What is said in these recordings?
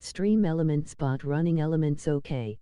Stream element spot running elements OK.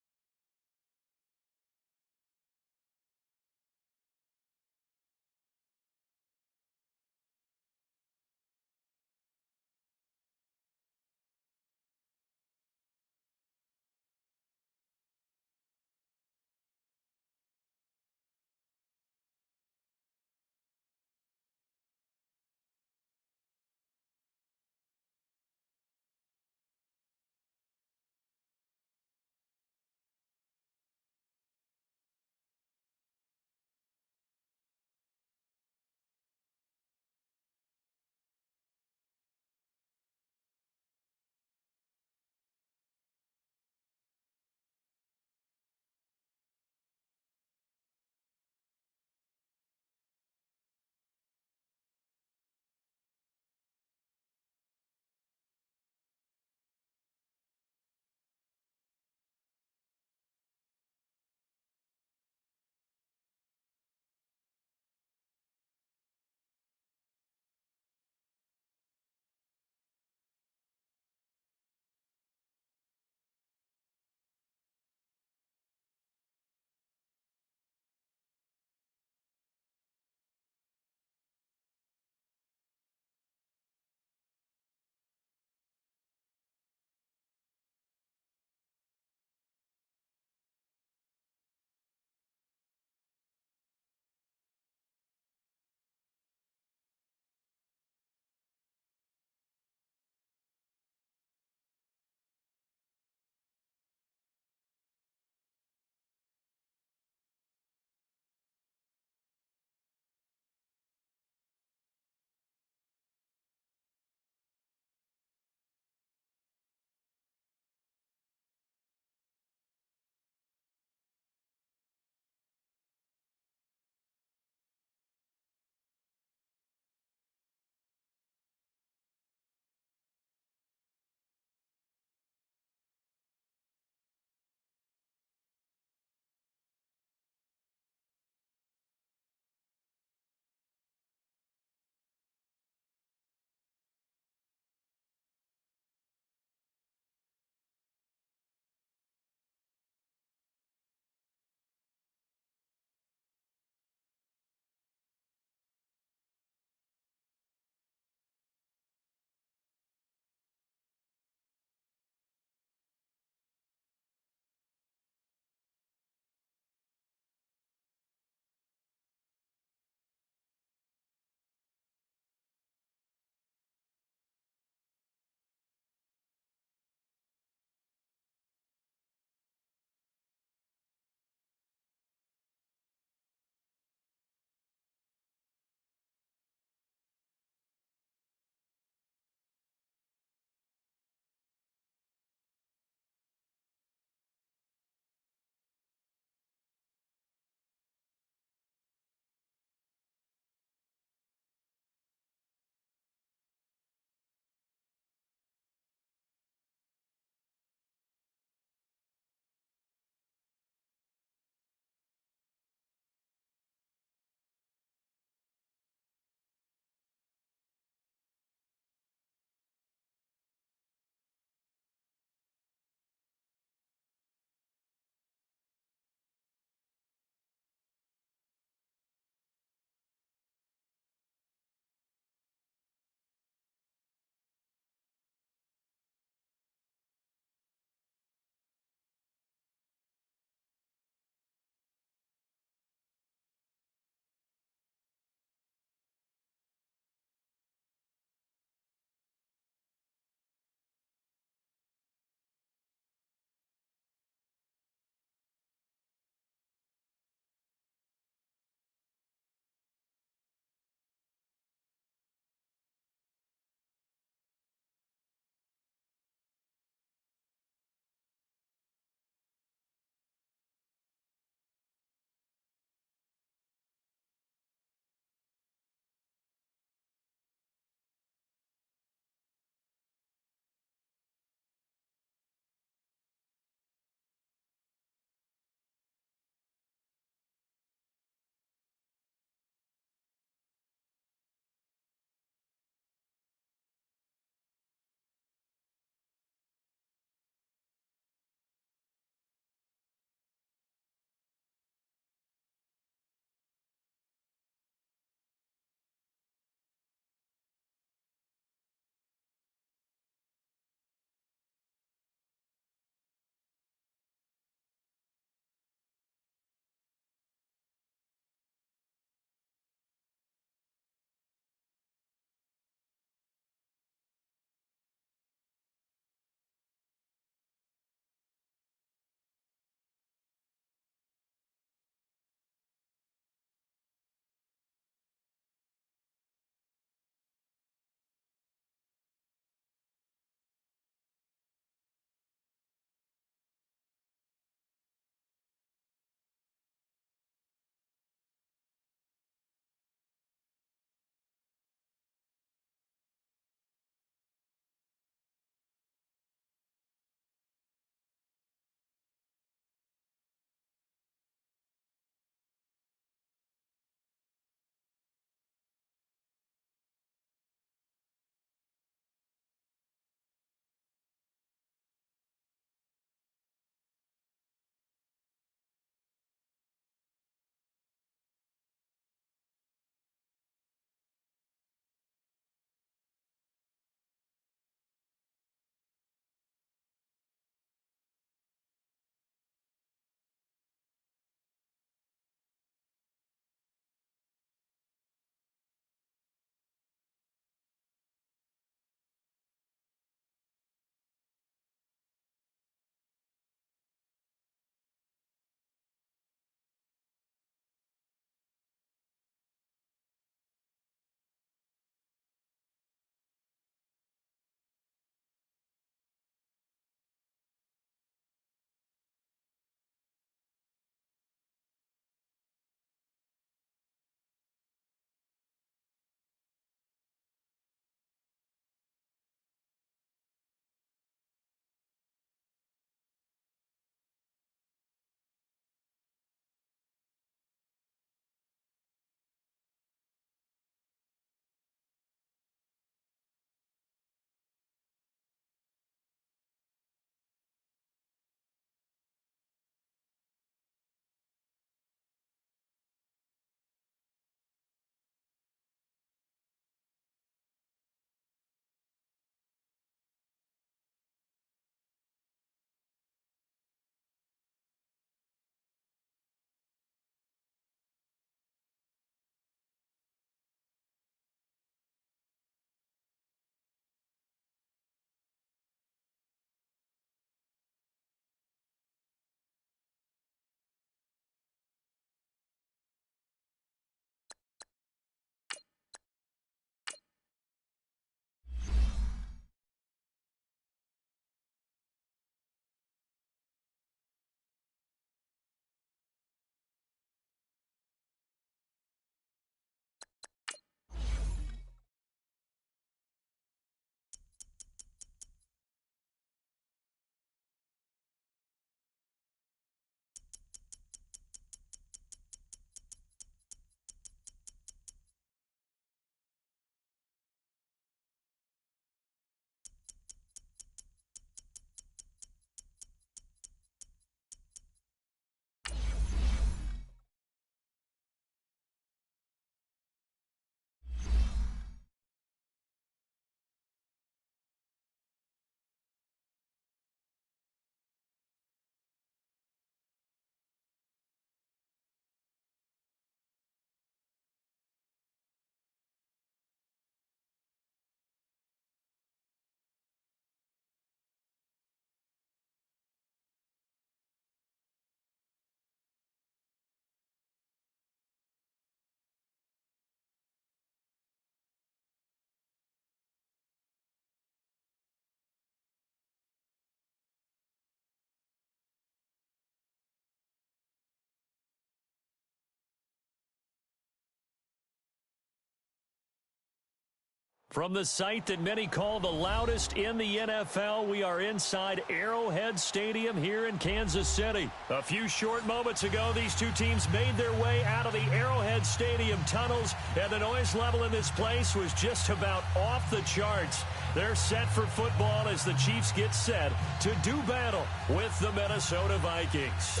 From the site that many call the loudest in the NFL, we are inside Arrowhead Stadium here in Kansas City. A few short moments ago, these two teams made their way out of the Arrowhead Stadium tunnels, and the noise level in this place was just about off the charts. They're set for football as the Chiefs get set to do battle with the Minnesota Vikings.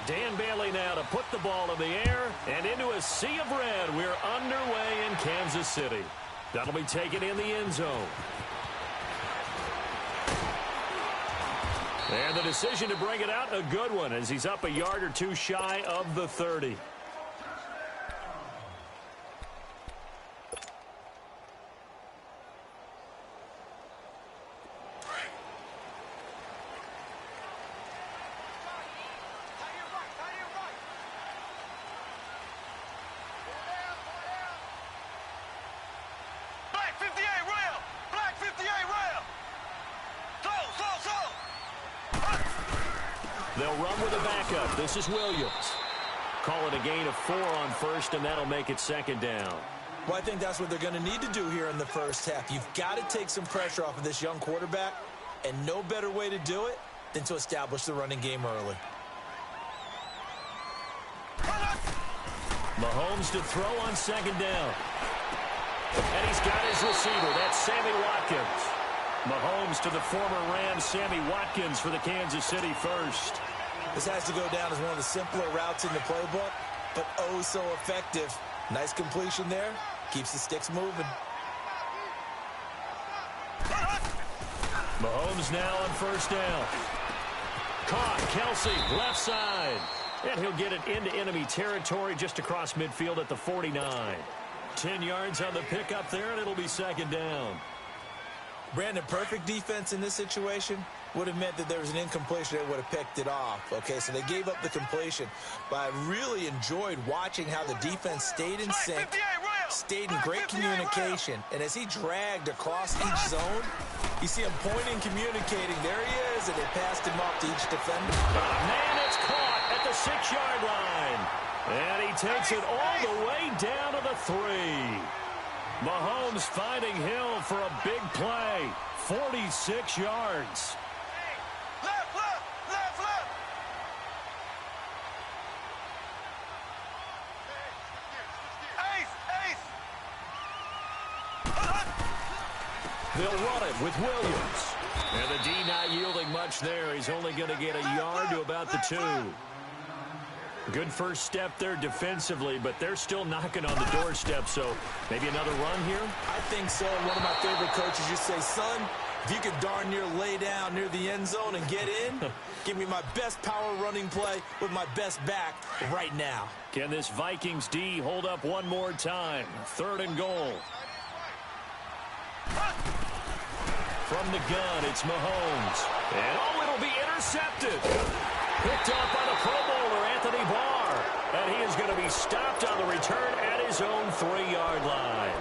Dan Bailey now to put the ball in the air and into a sea of red. We're underway in Kansas City. That'll be taken in the end zone. And the decision to bring it out, a good one, as he's up a yard or two shy of the 30. They'll run with a backup. This is Williams. Call it a gain of 4 on first, and that'll make it second down. Well, I think that's what they're going to need to do here in the first half. You've got to take some pressure off of this young quarterback, and no better way to do it than to establish the running game early. Mahomes to throw on second down. And he's got his receiver. That's Sammy Watkins. Mahomes to the former Rams, Sammy Watkins, for the Kansas City first. This has to go down as one of the simpler routes in the playbook, but oh so effective. Nice completion there. Keeps the sticks moving. Mahomes now on first down. Caught, Kelsey, left side. And he'll get it into enemy territory just across midfield at the 49. 10 yards on the pickup there, and it'll be second down. Brandon, perfect defense in this situation would have meant that there was an incompletion. They would have picked it off. Okay, so they gave up the completion. But I really enjoyed watching how the defense stayed in sync, stayed in great communication. And as he dragged across each zone, you see him pointing, communicating. There he is, and they passed him off to each defender. Man, it's caught at the 6-yard line. And he takes it all the way down to the 3. Mahomes finding Hill for a big play. 46 yards. Left. Ace. They'll run it with Williams. And the D not yielding much there. He's only going to get a yard to about the 2. Good first step there defensively, but they're still knocking on the doorstep, so maybe another run here? I think so. One of my favorite coaches used to say, son, if you could darn near lay down near the end zone and get in, give me my best power running play with my best back right now. Can this Vikings D hold up one more time? 3rd and goal. From the gun, it's Mahomes. And it'll be intercepted. Picked up by the Pro Bowler, Anthony Barr. And he is going to be stopped on the return at his own 3-yard line.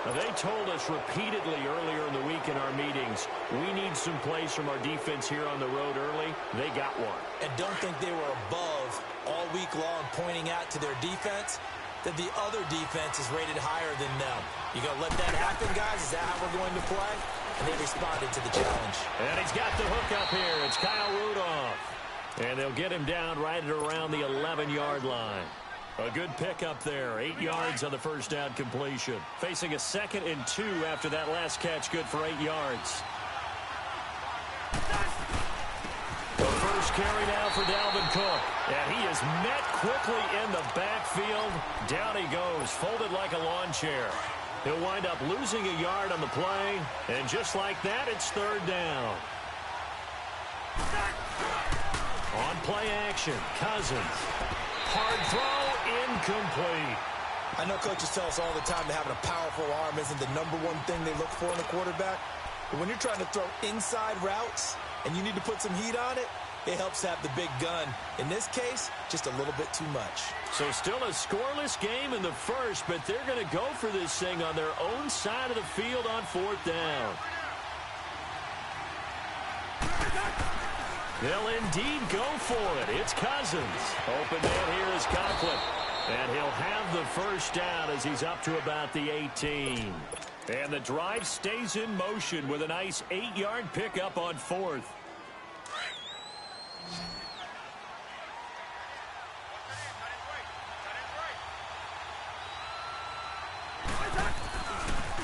Now, they told us repeatedly earlier in the week in our meetings, we need some plays from our defense here on the road early. They got one. And don't think they were above all week long pointing out to their defense that the other defense is rated higher than them. You going to let that happen, guys? Is that how we're going to play? And they responded to the challenge. And he's got the hook up here. It's Kyle Rudolph. And they'll get him down right at around the 11-yard line. A good pickup there. 8 yards on the first down completion. Facing a 2nd and 2 after that last catch. Good for 8 yards. The first carry now for Dalvin Cook. And he is met quickly in the backfield. Down he goes, folded like a lawn chair. He'll wind up losing a yard on the play. And just like that, it's 3rd down. On play action, Cousins. Hard throw, incomplete. I know coaches tell us all the time that having a powerful arm isn't the #1 thing they look for in a quarterback. But when you're trying to throw inside routes and you need to put some heat on it, it helps have the big gun. In this case, just a little bit too much. So still a scoreless game in the first, but they're going to go for this thing on their own side of the field on 4th down. They'll indeed go for it. It's Cousins. Open man here is Conklin. And he'll have the first down as he's up to about the 18. And the drive stays in motion with a nice 8-yard pickup on 4th.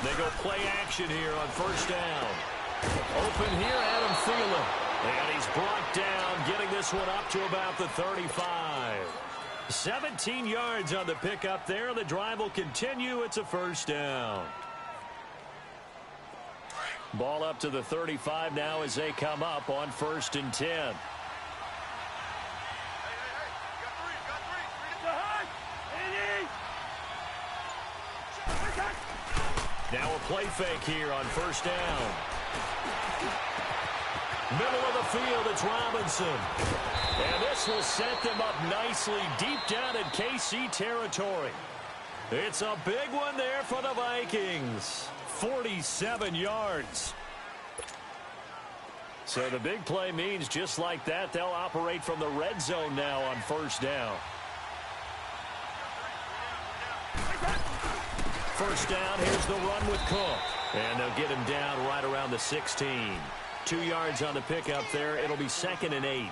They go play action here on first down. Open here, Adam Thielen. And he's brought down, getting this one up to about the 35. 17 yards on the pickup there. The drive will continue. It's a first down. Ball up to the 35 now as they come up on 1st and 10. Now a play fake here on first down. Middle of the field, it's Robinson. And this will set them up nicely deep down in KC territory. It's a big one there for the Vikings. 47 yards. So the big play means just like that, they'll operate from the red zone now on first down. First down, here's the run with Cook. And they'll get him down right around the 16. 2 yards on the pickup there. It'll be 2nd and 8.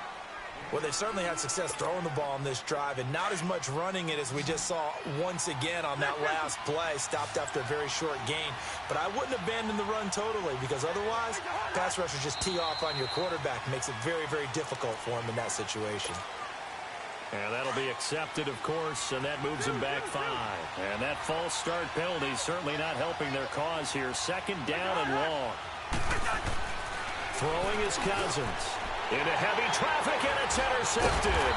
Well, they certainly had success throwing the ball on this drive and not as much running it as we just saw once again on that last play. Stopped after a very short gain. But I wouldn't abandon the run totally because otherwise, pass rushers just tee off on your quarterback. Makes it very, very difficult for him in that situation. And that'll be accepted, of course, and that moves him back 5. And that false start penalty certainly not helping their cause here. 2nd down and long. Throwing is Cousins. Into heavy traffic, and it's intercepted.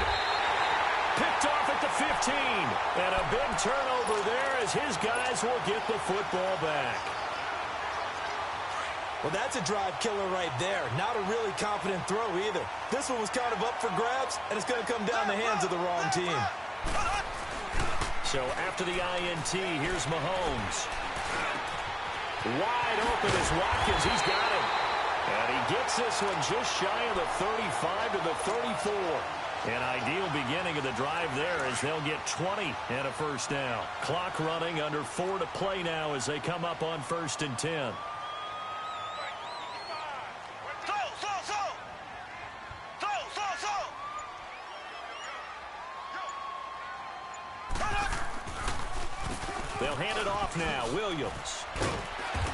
Picked off at the 15. And a big turnover there as his guys will get the football back. Well, that's a drive killer right there. Not a really confident throw either. This one was kind of up for grabs, and it's going to come down the hands of the wrong team. So after the INT, here's Mahomes. Wide open is Watkins. He's got him. And he gets this one just shy of the 35 to the 34. An ideal beginning of the drive there as they'll get 20 and a first down. Clock running, under 4 to play now as they come up on 1st and 10. They'll hand it off now. Williams.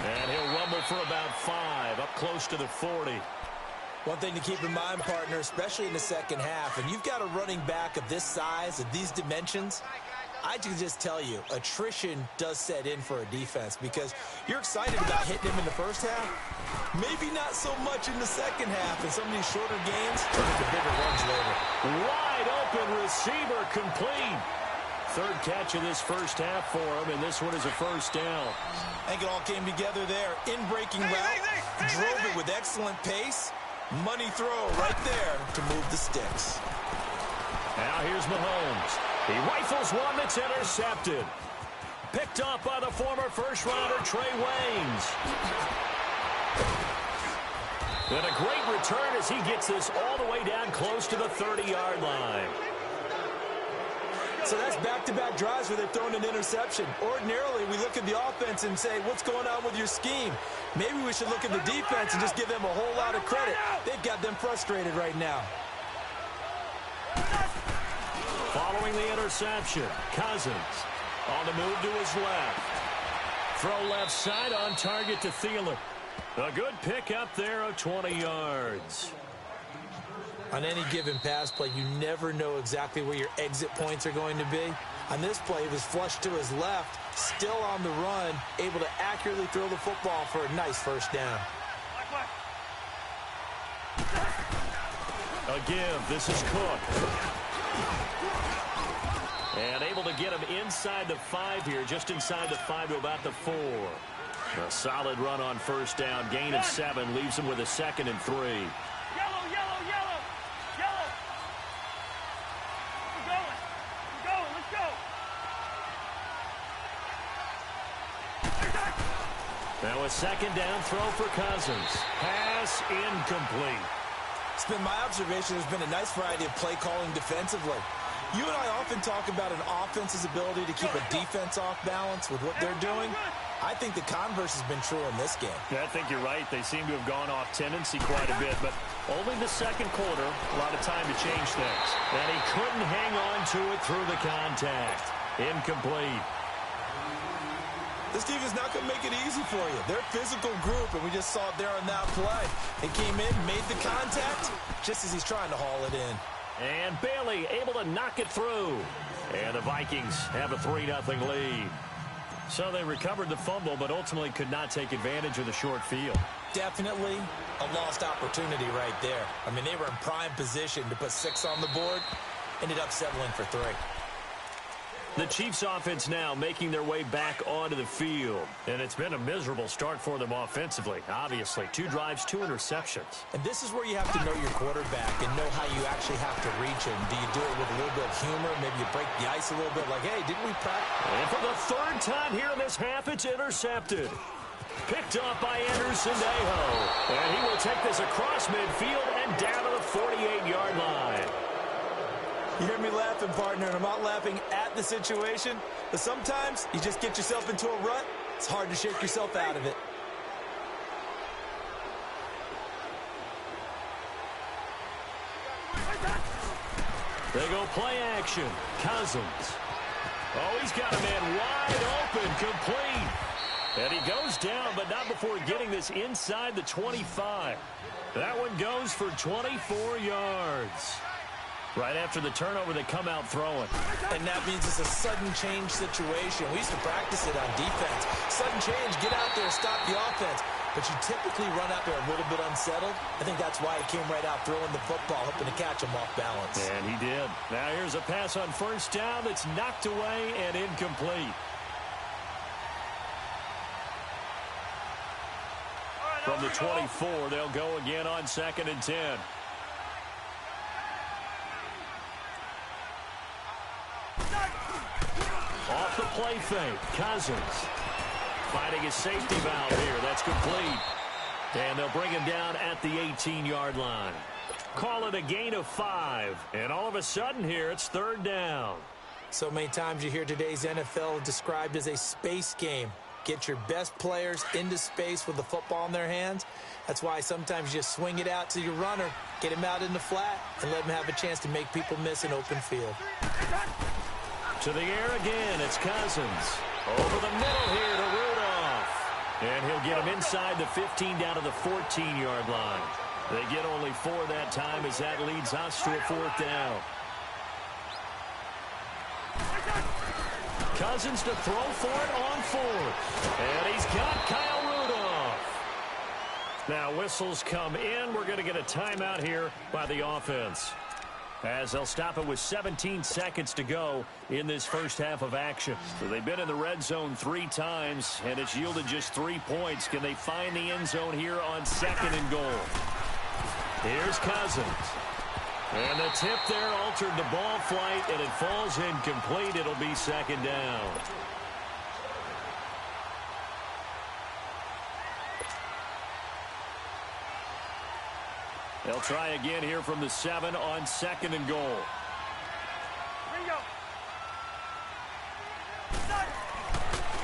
And he'll rumble for about 5, up close to the 40. One thing to keep in mind, partner, especially in the second half, and you've got a running back of this size, of these dimensions, I can just tell you, attrition does set in for a defense because you're excited about hitting him in the first half. Maybe not so much in the second half, and some of these shorter gains turn into bigger runs later. Wide open receiver complete. 3rd catch of this first half for him, and this one is a first down. I think it all came together there. In-breaking route, drove it with excellent pace. Money throw right there to move the sticks. Now here's Mahomes. He rifles one that's intercepted. Picked off by the former first-rounder Trey Waynes. And a great return as he gets this all the way down close to the 30-yard line. So that's back-to-back drives where they've thrown an interception. Ordinarily, we look at the offense and say, what's going on with your scheme? Maybe we should look at the defense and just give them a whole lot of credit. They've got them frustrated right now. Following the interception, Cousins on the move to his left. Throw left side on target to Thielen. A good pick up there of 20 yards. On any given pass play, you never know exactly where your exit points are going to be. On this play, he was flushed to his left, still on the run, able to accurately throw the football for a nice first down. A give. This is Cook. And able to get him inside the 5 here, just inside the 5 to about the 4. A solid run on first down. Gain of 7 leaves him with a 2nd and 3. Now a 2nd down throw for Cousins. Pass incomplete. It's been my observation there's been a nice variety of play calling defensively. You and I often talk about an offense's ability to keep a defense off balance with what they're doing. I think the converse has been true in this game. Yeah, I think you're right. They seem to have gone off tendency quite a bit, but only the second quarter, a lot of time to change things. And he couldn't hang on to it through the contact. Incomplete. This team is not going to make it easy for you. They're a physical group, and we just saw it there on that play. They came in, made the contact, just as he's trying to haul it in. And Bailey able to knock it through. And the Vikings have a 3-0 lead. So they recovered the fumble, but ultimately could not take advantage of the short field. Definitely a lost opportunity right there. I mean, they were in prime position to put 6 on the board. Ended up settling for 3. The Chiefs offense now making their way back onto the field. And it's been a miserable start for them offensively. Obviously, 2 drives, 2 interceptions. And this is where you have to know your quarterback and know how you actually have to reach him. Do you do it with a little bit of humor? Maybe you break the ice a little bit like, hey, didn't we practice? And for the 3rd time here in this half, it's intercepted. Picked up by Anderson Dejo. And he will take this across midfield and down to the 48-yard line. You hear me laughing, partner, and I'm not laughing at the situation, but sometimes you just get yourself into a rut. It's hard to shake yourself out of it. They go play action. Cousins. Oh, he's got a man wide open, complete. And he goes down, but not before getting this inside the 25. That one goes for 24 yards. Right after the turnover, they come out throwing. And that means it's a sudden change situation. We used to practice it on defense. Sudden change, get out there, stop the offense. But you typically run out there a little bit unsettled. I think that's why he came right out throwing the football, hoping to catch him off balance. And he did. Now here's a pass on 1st down that's knocked away and incomplete. From the 24, they'll go again on 2nd and 10. Off the play fake, Cousins finding his safety valve here. That's complete. And they'll bring him down at the 18-yard line. Call it a gain of 5. And all of a sudden here, it's 3rd down. So many times you hear today's NFL described as a space game. Get your best players into space with the football in their hands. That's why sometimes you just swing it out to your runner, get him out in the flat, and let him have a chance to make people miss an open field. To the air again, it's Cousins. Over the middle here to Rudolph. And he'll get him inside the 15 down to the 14-yard line. They get only 4 that time as that leads us to a 4th down. Cousins to throw for it on 4th. And he's got Kyle Rudolph. Now whistles come in. We're going to get a timeout here by the offense, as they'll stop it with 17 seconds to go in this first half of action. So they've been in the red zone 3 times, and it's yielded just 3 points. Can they find the end zone here on 2nd and goal? Here's Cousins. And the tip there altered the ball flight, and it falls incomplete. It'll be 2nd down. They'll try again here from the 7 on 2nd and goal.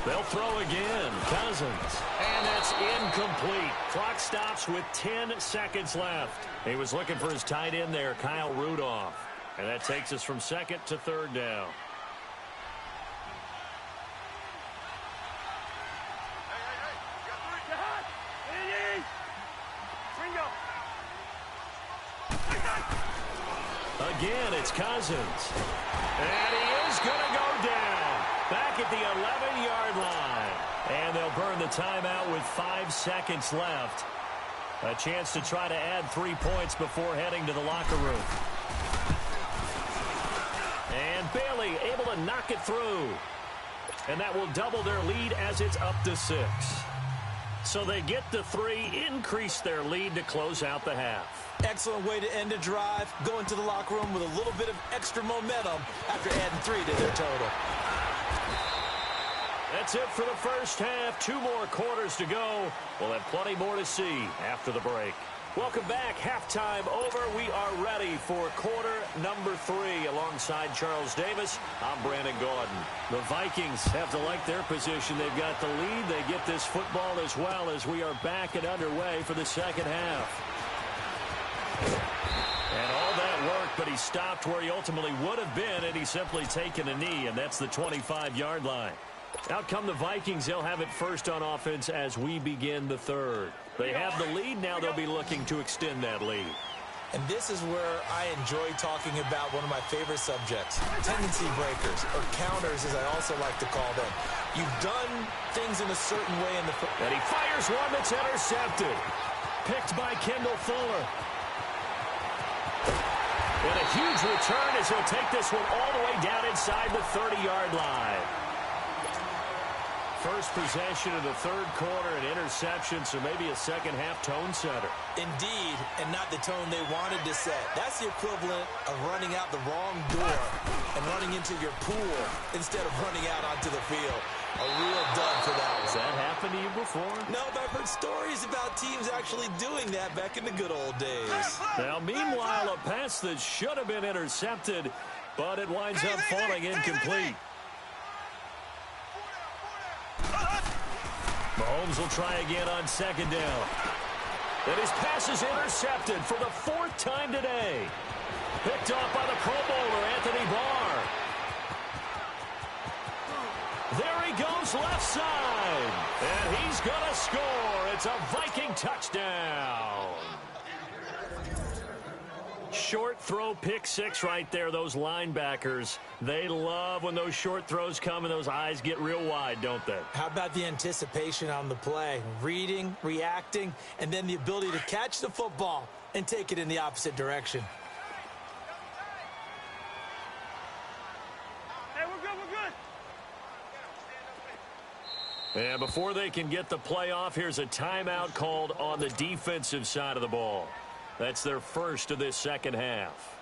They'll throw again. Cousins. And that's incomplete. Clock stops with 10 seconds left. He was looking for his tight end there, Kyle Rudolph. And that takes us from 2nd to 3rd down. Again, it's Cousins. And he is going to go down back at the 11-yard line. And they'll burn the timeout with 5 seconds left. A chance to try to add 3 points before heading to the locker room. And Bailey able to knock it through. And that will double their lead as it's up to 6. So they get the 3, increase their lead to close out the half. Excellent way to end a drive. Go into the locker room with a little bit of extra momentum after adding 3 to their total. That's it for the first half. 2 more quarters to go. We'll have plenty more to see after the break. Welcome back. Halftime over. We are ready for quarter number 3. Alongside Charles Davis, I'm Brandon Gaudin. The Vikings have to like their position. They've got the lead. They get this football as well as we are back and underway for the second half. And all that worked, but he stopped where he ultimately would have been, and he's simply taken a knee, and that's the 25-yard line. Out come the Vikings. They'll have it first on offense as we begin the third. They have the lead. Now they'll be looking to extend that lead. And this is where I enjoy talking about one of my favorite subjects, tendency breakers, or counters as I also like to call them. You've done things in a certain way in the... And he fires one that's intercepted. Picked by Kendall Fuller. And a huge return as he'll take this one all the way down inside the 30-yard line. First possession of the third quarter, an interception, so maybe a second-half tone setter. Indeed, and not the tone they wanted to set. That's the equivalent of running out the wrong door and running into your pool instead of running out onto the field. A real dud for that one. Has that happened to you before? No, but I've heard stories about teams actually doing that back in the good old days. Now, meanwhile, a pass that should have been intercepted, but it winds up falling incomplete. Mahomes will try again on second down. And his pass is intercepted for the 4th time today. Picked off by the Pro Bowler, Anthony Barr. There he goes left side. And he's going to score. It's a Viking touchdown. Short throw, pick six right there. Those linebackers, they love when those short throws come and those eyes get real wide, don't they? How about the anticipation on the play? Reading, reacting, and then the ability to catch the football and take it in the opposite direction. Hey, we're good. And before they can get the play off, here's a timeout called on the defensive side of the ball. That's their first of this second half.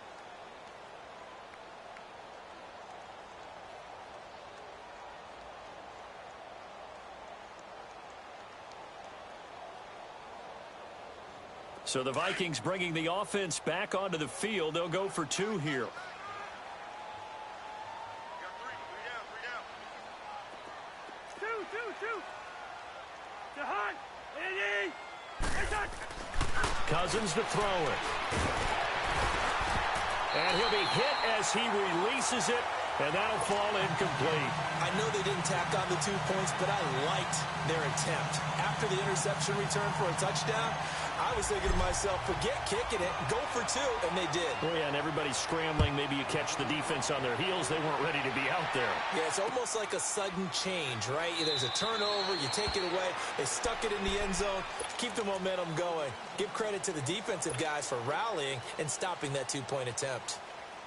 So the Vikings bringing the offense back onto the field. They'll go for 2 here. Cousins to throw it. And he'll be hit as he releases it, and that'll fall incomplete. I know they didn't tack on the 2 points, but I liked their attempt. After the interception return for a touchdown, I was thinking to myself, forget kicking it, go for 2, and they did. Oh, yeah, and everybody's scrambling. Maybe you catch the defense on their heels. They weren't ready to be out there. Yeah, it's almost like a sudden change, right? There's a turnover, you take it away, they stuck it in the end zone, keep the momentum going. Give credit to the defensive guys for rallying and stopping that 2-point attempt.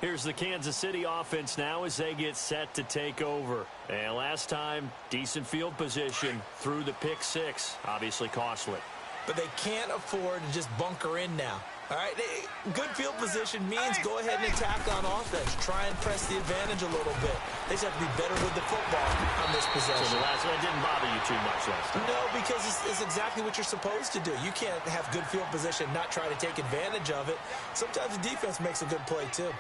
Here's the Kansas City offense now as they get set to take over. And last time, decent field position through the pick six. Obviously costly. But they can't afford to just bunker in now. All right, good field position means go ahead and attack on offense. Try and press the advantage a little bit. They just have to be better with the football on this possession. So the last one didn't bother you too much last time? No, because it's exactly what you're supposed to do. You can't have good field position, not try to take advantage of it. Sometimes the defense makes a good play, too.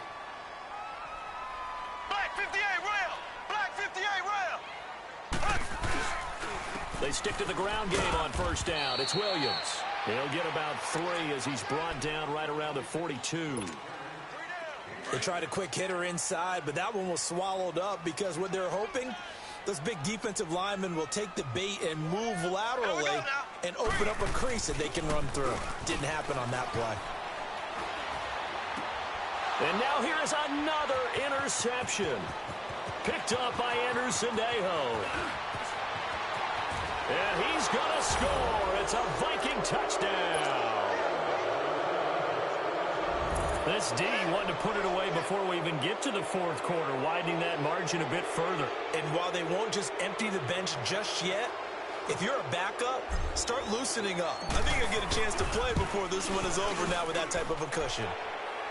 Black 58 rail! Black 58 rail! They stick to the ground game on first down. It's Williams. He'll get about 3 as he's brought down right around the 42. They tried a quick hitter inside, but that one was swallowed up because what they're hoping, those big defensive linemen will take the bait and move laterally and open up a crease that they can run through. Didn't happen on that play. And now here is another interception. Picked up by Anderson-Dejo. And he's going to score. It's a Viking touchdown. This D wanted to put it away before we even get to the fourth quarter, widening that margin a bit further. And while they won't just empty the bench just yet, if you're a backup, start loosening up. I think you'll get a chance to play before this one is over now with that type of a cushion.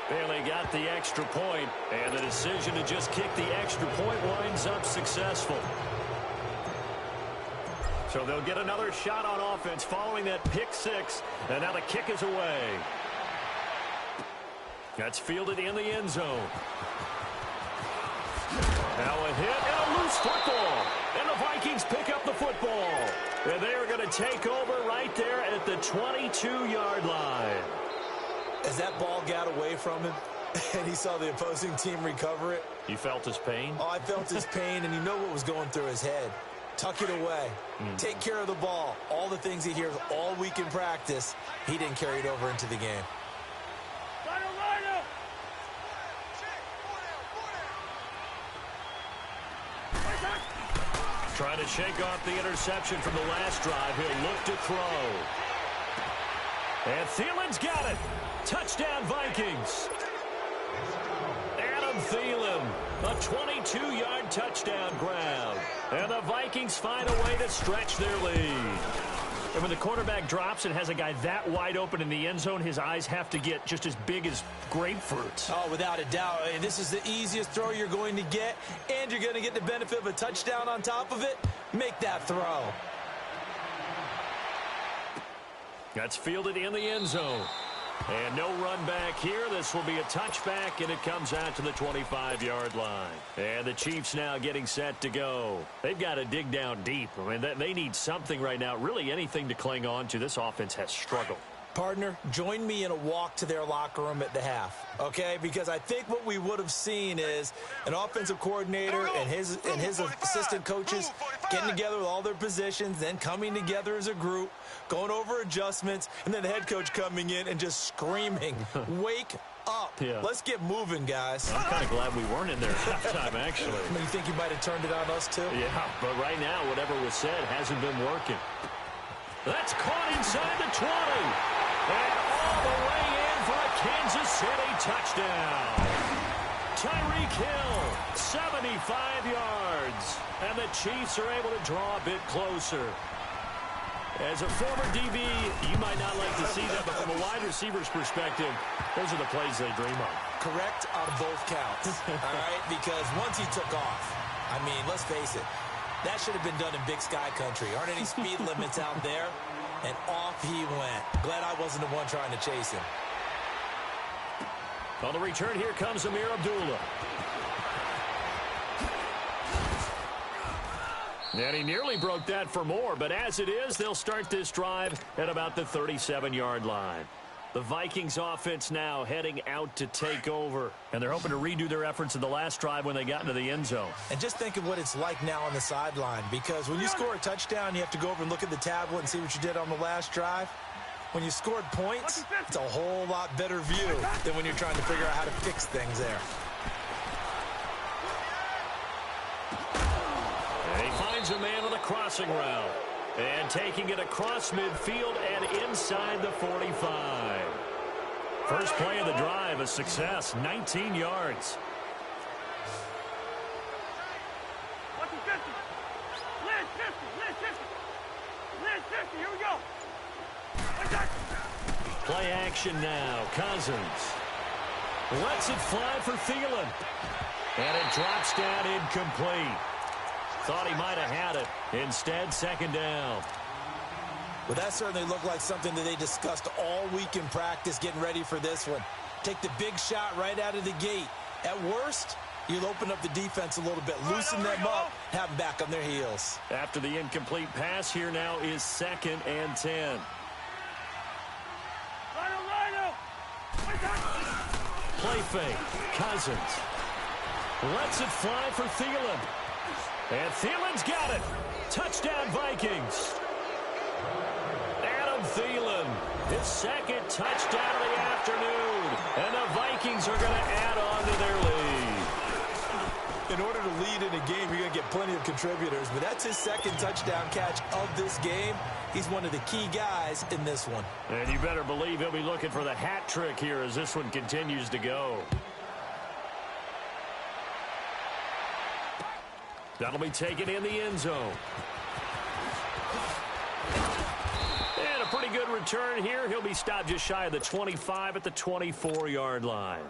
Barely got the extra point, and the decision to just kick the extra point winds up successful. So they'll get another shot on offense following that pick six. And now the kick is away. That's fielded in the end zone. Now a hit and a loose football. And the Vikings pick up the football. And they are going to take over right there at the 22-yard line. As that ball got away from him and he saw the opposing team recover it. You felt his pain? Oh, I felt his pain, and you know what was going through his head. Tuck it away. Take care of the ball. All the things he hears all week in practice, he didn't carry it over into the game. Trying to shake off the interception from the last drive. He'll look to throw. And Thielen's got it. Touchdown, Vikings. Adam Thielen, a 22-yard touchdown grab. And the Vikings find a way to stretch their lead. And when the quarterback drops and has a guy that wide open in the end zone, his eyes have to get just as big as grapefruits. Oh, without a doubt. This is the easiest throw you're going to get, and you're going to get the benefit of a touchdown on top of it. Make that throw. That's fielded in the end zone. And no run back here. This will be a touchback, and it comes out to the 25-yard line. And the Chiefs now getting set to go. They've got to dig down deep. I mean, they need something right now, really anything to cling on to. This offense has struggled. Partner, join me in a walk to their locker room at the half, okay? Because I think what we would have seen is an offensive coordinator and his assistant coaches getting together with all their positions, then coming together as a group, going over adjustments, and then the head coach coming in and just screaming, wake up. Yeah. Let's get moving, guys. I'm kind of glad we weren't in there at halftime, actually. I mean, you think you might have turned it on us, too? Yeah, but right now, whatever was said hasn't been working. That's caught inside the 20. And all the way in for a Kansas City touchdown. Tyreek Hill, 75 yards. And the Chiefs are able to draw a bit closer. As a former DB, you might not like to see that, but from a wide receiver's perspective, those are the plays they dream of. Correct on both counts, all right? Because once he took off, I mean, let's face it, that should have been done in Big Sky Country. Aren't any speed limits out there? And off he went. Glad I wasn't the one trying to chase him. On the return, here comes Amir Abdullah. And he nearly broke that for more, but as it is, they'll start this drive at about the 37-yard line. The Vikings offense now heading out to take over, and they're hoping to redo their efforts in the last drive when they got into the end zone. And just think of what it's like now on the sideline, because when you score a touchdown, you have to go over and look at the tablet and see what you did on the last drive. When you scored points, it's a whole lot better view than when you're trying to figure out how to fix things there. And he finds a man on the crossing route. And taking it across midfield and inside the 45. First play of the drive, a success, 19 yards. Here we go. Play action now, Cousins. Lets it fly for Thielen. And it drops down incomplete. Thought he might have had it. Instead, second down. Well, that certainly looked like something that they discussed all week in practice getting ready for this one. Take the big shot right out of the gate. At worst, you'll open up the defense a little bit, loosen them up, have them back on their heels. After the incomplete pass, here now is 2nd and 10. Play fake. Cousins. Lets it fly for Thielen. And Thielen's got it. Touchdown, Vikings. Adam Thielen, his second touchdown of the afternoon. And the Vikings are going to add on to their lead. In order to lead in a game, you're going to get plenty of contributors. But that's his second touchdown catch of this game. He's one of the key guys in this one. And you better believe he'll be looking for the hat trick here as this one continues to go. That'll be taken in the end zone. And a pretty good return here. He'll be stopped just shy of the 25 at the 24-yard line.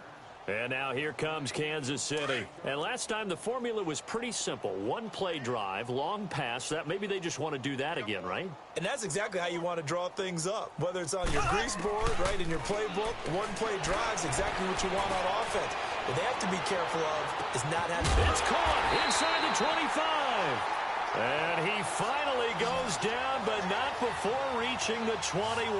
And now here comes Kansas City. And last time the formula was pretty simple. One play drive, long pass. That maybe they just want to do that again, right? And that's exactly how you want to draw things up. Whether it's on your grease board, right, in your playbook, one play drive is exactly what you want on offense. What they have to be careful of is not having... It's caught inside the 25. And he finally goes down, but not before reaching the 21.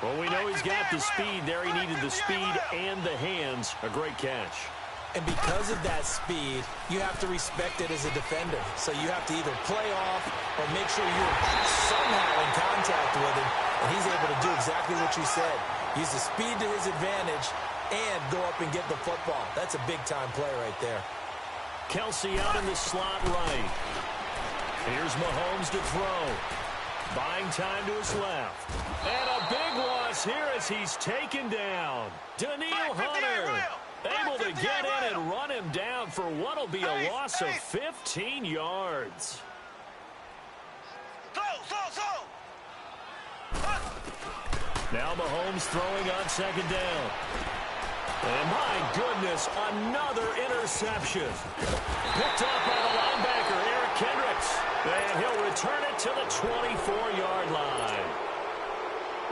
Well, we know he's got the speed there. He needed the speed and the hands. A great catch. And because of that speed, you have to respect it as a defender. So you have to either play off or make sure you're somehow in contact with him. And he's able to do exactly what you said. Use the speed to his advantage and go up and get the football. That's a big-time play right there. Kelsey out in the slot right. Here's Mahomes to throw. Buying time to his left. And a big loss here as he's taken down. Daniil Hunter able to get in and run him down for what will be a loss of 15 yards. Now Mahomes throwing on second down. And my goodness, another interception. Picked up by the linebacker, Eric Kendricks. And he'll return it to the 24-yard line.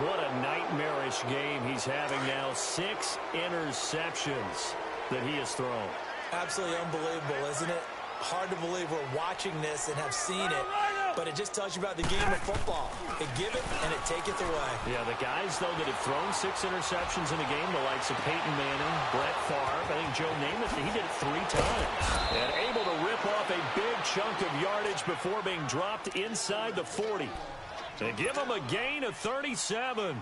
What a nightmarish game he's having now. 6 interceptions that he has thrown. Absolutely unbelievable, isn't it? Hard to believe we're watching this and have seen it, but it just tells you about the game of football. It give it and it take it away. Yeah, the guys, though, that have thrown 6 interceptions in a game, the likes of Peyton Manning, Brett Favre, I think Joe Namath, he did it 3 times. And able to rip off a big chunk of yardage before being dropped inside the 40. And give him a gain of 37.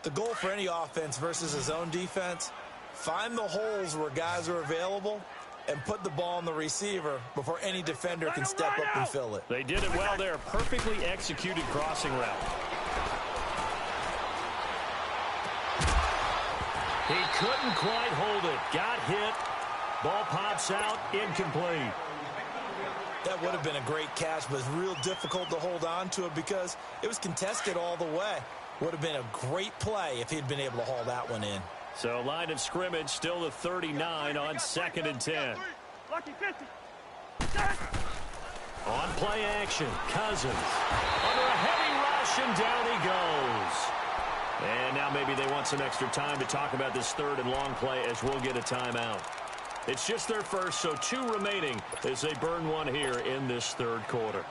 The goal for any offense versus a zone defense, find the holes where guys are available and put the ball on the receiver before any defender can step up and fill it. They did it well there. Perfectly executed crossing route. He couldn't quite hold it. Got hit. Ball pops out. Incomplete. That would have been a great catch, but it's real difficult to hold on to it because it was contested all the way. Would have been a great play if he'd been able to haul that one in. So line of scrimmage still the 39 on 2nd and 10. On play action, Cousins under a heavy rush, and down he goes. And now maybe they want some extra time to talk about this 3rd and long play as we'll get a timeout. It's just their first, so 2 remaining as they burn one here in this 3rd quarter.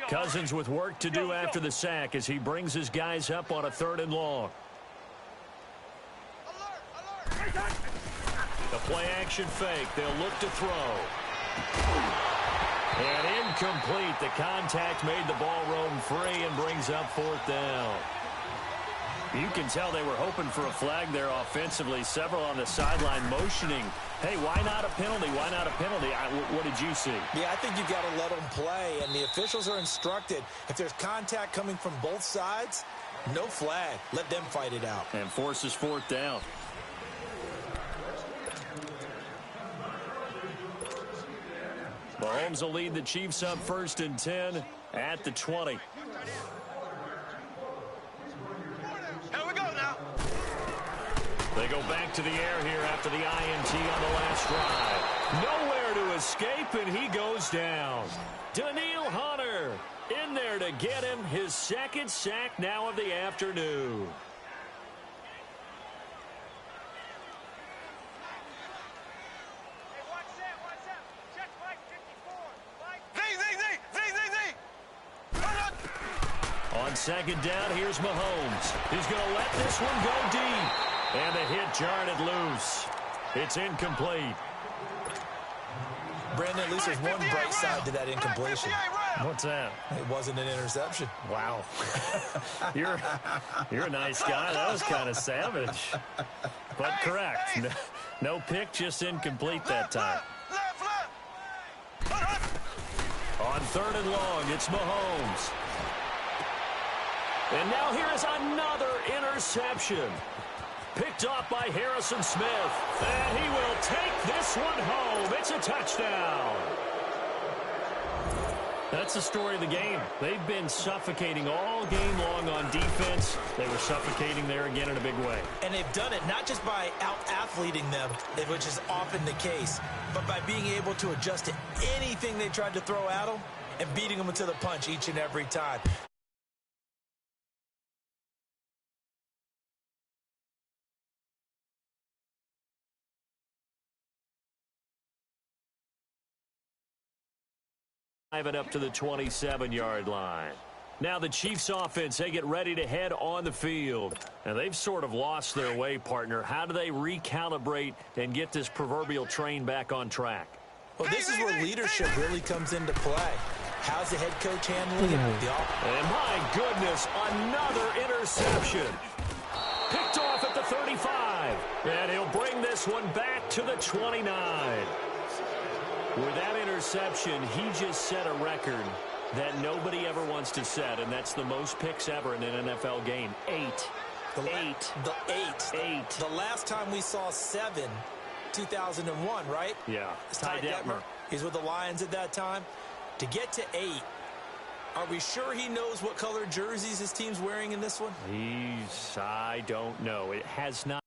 Cousins with work to do after the sack as he brings his guys up on a 3rd and long. The play action fake. They'll look to throw. And incomplete. The contact made the ball roam free and brings up 4th down. You can tell they were hoping for a flag there offensively. Several on the sideline motioning. Hey, why not a penalty? Why not a penalty? What did you see? Yeah, I think you've got to let them play, and the officials are instructed. If there's contact coming from both sides, no flag. Let them fight it out. And forces 4th down. Mahomes will lead the Chiefs up 1st and 10 at the 20. They go back to the air here after the INT on the last drive. Nowhere to escape, and he goes down. Daniil Hunter in there to get him his 2nd sack now of the afternoon. On 2nd down, here's Mahomes. He's going to let this one go deep. And the hit jarred it loose. It's incomplete. Brandon, at least there's one bright side to that incompletion. What's that? It wasn't an interception. Wow. You're a nice guy. That was kind of savage. But correct. No pick, just incomplete that time. On 3rd and long, it's Mahomes. And now here is another interception. Picked off by Harrison Smith. And he will take this one home. It's a touchdown. That's the story of the game. They've been suffocating all game long on defense. They were suffocating there again in a big way. And they've done it not just by out-athleting them, which is often the case, but by being able to adjust to anything they tried to throw at them and beating them to the punch each and every time. Drive it up to the 27-yard line. Now the Chiefs offense, they get ready to head on the field. And they've sort of lost their way, partner. How do they recalibrate and get this proverbial train back on track? Well, this is where leadership really comes into play. How's the head coach handling it? And my goodness, another interception. Picked off at the 35. And he'll bring this one back to the 29. With that interception, he just set a record that nobody ever wants to set, and that's the most picks ever in an NFL game. 8. The last time we saw 7, 2001, right? Yeah. It's Ty Detmer. He's with the Lions at that time. To get to 8, are we sure he knows what color jerseys his team's wearing in this one? I don't know. It has not.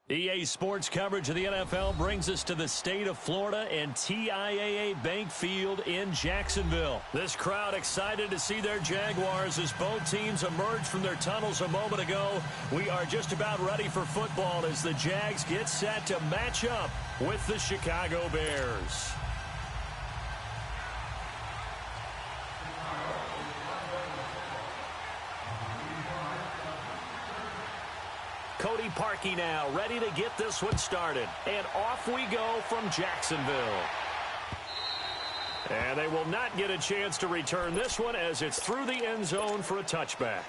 EA Sports coverage of the NFL brings us to the state of Florida and TIAA Bank Field in Jacksonville. This crowd excited to see their Jaguars as both teams emerged from their tunnels a moment ago. We are just about ready for football as the Jags get set to match up with the Chicago Bears. Cody Parkey now ready to get this one started. And off we go from Jacksonville. And they will not get a chance to return this one as it's through the end zone for a touchback.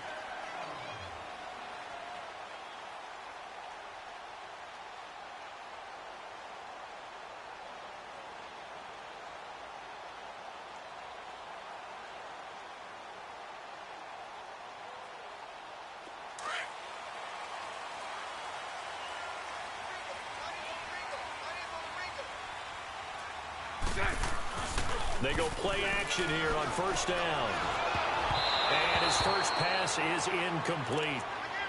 They go play action here on first down. And his first pass is incomplete.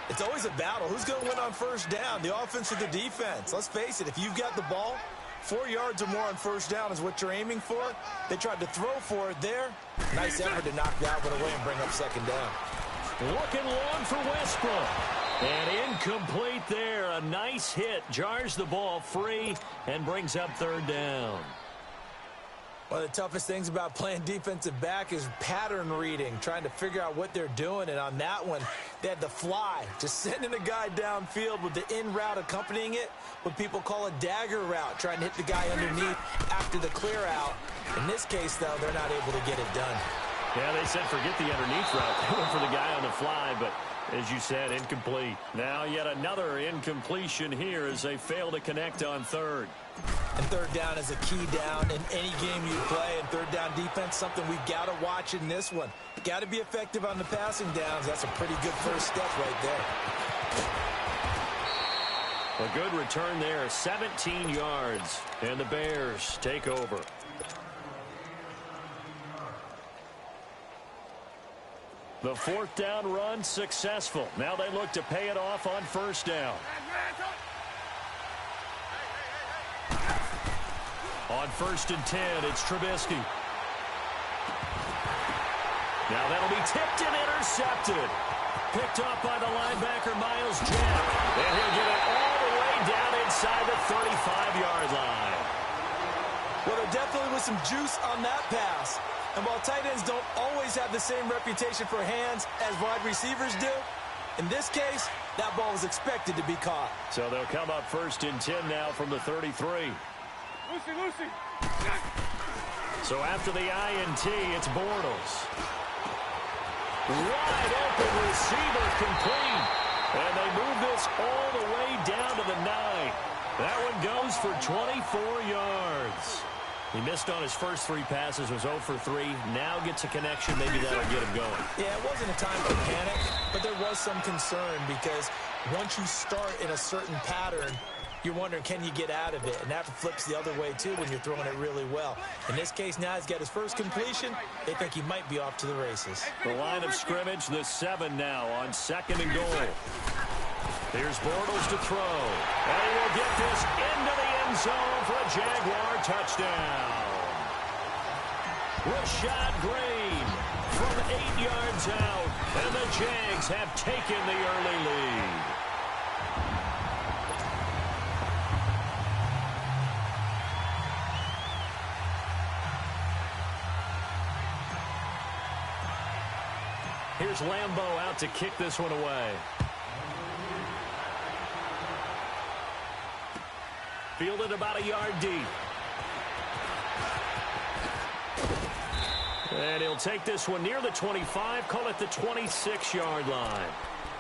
It's always a battle. Who's going to win on first down, the offense or the defense? Let's face it, if you've got the ball, 4 yards or more on first down is what you're aiming for. They tried to throw for it there. Nice effort to knock that one away and bring up second down. Looking long for Westbrook. And incomplete there. A nice hit. Jars the ball free and brings up third down. One of the toughest things about playing defensive back is pattern reading, trying to figure out what they're doing. And on that one, they had the fly, just sending a guy downfield with the in route accompanying it, what people call a dagger route, trying to hit the guy underneath after the clear out. In this case, though, they're not able to get it done. Yeah, they said forget the underneath route. They went for the guy on the fly, but as you said, incomplete. Now yet another incompletion here as they fail to connect on third. And third down is a key down in any game you play. And third down defense, something we've got to watch in this one. Got to be effective on the passing downs. That's a pretty good first step right there. A good return there, 17 yards. And the Bears take over. The fourth down run successful. Now they look to pay it off on first down. On 1st and 10, it's Trubisky. Now that'll be tipped and intercepted. Picked off by the linebacker, Miles Jack. And he'll get it all the way down inside the 35-yard line. Well, there definitely was some juice on that pass. And while tight ends don't always have the same reputation for hands as wide receivers do, in this case, that ball was expected to be caught. So they'll come up 1st and 10 now from the 33. Lucy. So after the INT, it's Bortles. Wide open receiver complete. And they move this all the way down to the 9. That one goes for 24 yards. He missed on his first 3 passes, was 0 for 3. Now gets a connection. Maybe that'll get him going. Yeah, it wasn't a time for panic, but there was some concern because once you start in a certain pattern, you're wondering, can you get out of it? And that flips the other way, too, when you're throwing it really well. In this case, now he's got his first completion. They think he might be off to the races. The line of scrimmage, the 7 now on 2nd and goal. Here's Bortles to throw. And he will get this into the end zone for a Jaguar touchdown. Rashad Green from 8 yards out. And the Jags have taken the early lead. Here's Lambeau out to kick this one away. Fielded about a yard deep. And he'll take this one near the 25, call it the 26-yard line.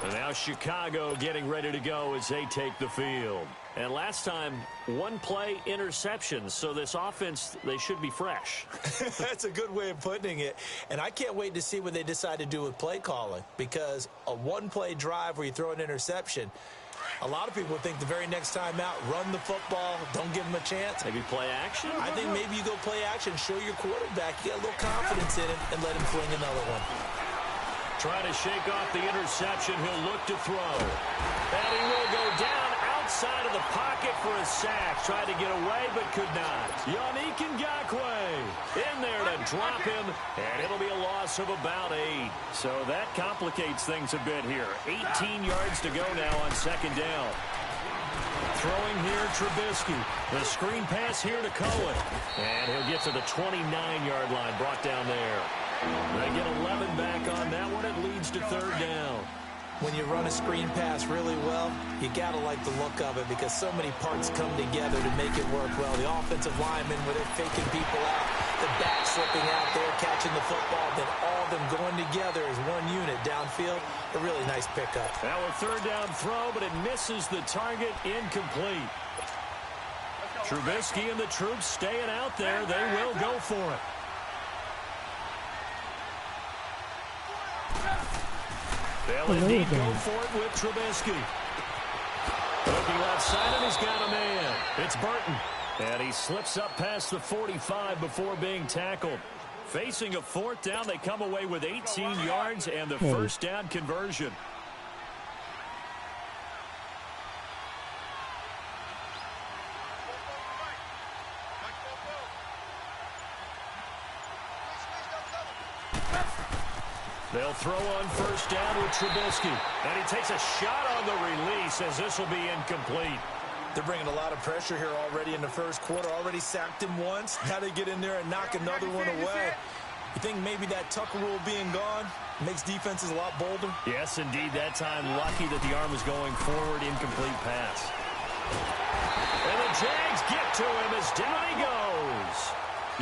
And now Chicago getting ready to go as they take the field. And last time, 1 play interception. So this offense, they should be fresh. That's a good way of putting it. And I can't wait to see what they decide to do with play calling. Because a 1-play drive where you throw an interception, a lot of people think the very next time out, run the football, don't give them a chance. Maybe play action? I think maybe you go play action, show your quarterback, you get a little confidence in him, and let him fling another one. Trying to shake off the interception. He'll look to throw. And he will go down outside of the pocket for a sack. Tried to get away, but could not. Yannick Ngakoue in there to drop him. And it'll be a loss of about 8. So that complicates things a bit here. 18 yards to go now on 2nd down. Throwing here, Trubisky. The screen pass here to Cohen. And he'll get to the 29-yard line, brought down there. They get 11 back on that one. It leads to 3rd down. When you run a screen pass really well, you got to like the look of it because so many parts come together to make it work well. The offensive linemen, where they're faking people out, the back slipping out there, catching the football, then all of them going together as one unit downfield. A really nice pickup. Now a 3rd down throw, but it misses the target, incomplete. Trubisky and the troops staying out there. They will go for it. They'll indeed go for it with Trubisky. Looking left side, and he's got a man. It's Burton. And he slips up past the 45 before being tackled. Facing a 4th down, they come away with 18 yards and the 1st down conversion. They'll throw on 1st down with Trubisky. And he takes a shot on the release as this will be incomplete. They're bringing a lot of pressure here already in the first quarter. Already sacked him once. Now they get in there and knock another one away. You think maybe that Tucker rule being gone makes defenses a lot bolder? Yes, indeed. That time, lucky that the arm was going forward. Incomplete pass. And the Jags get to him as down he goes.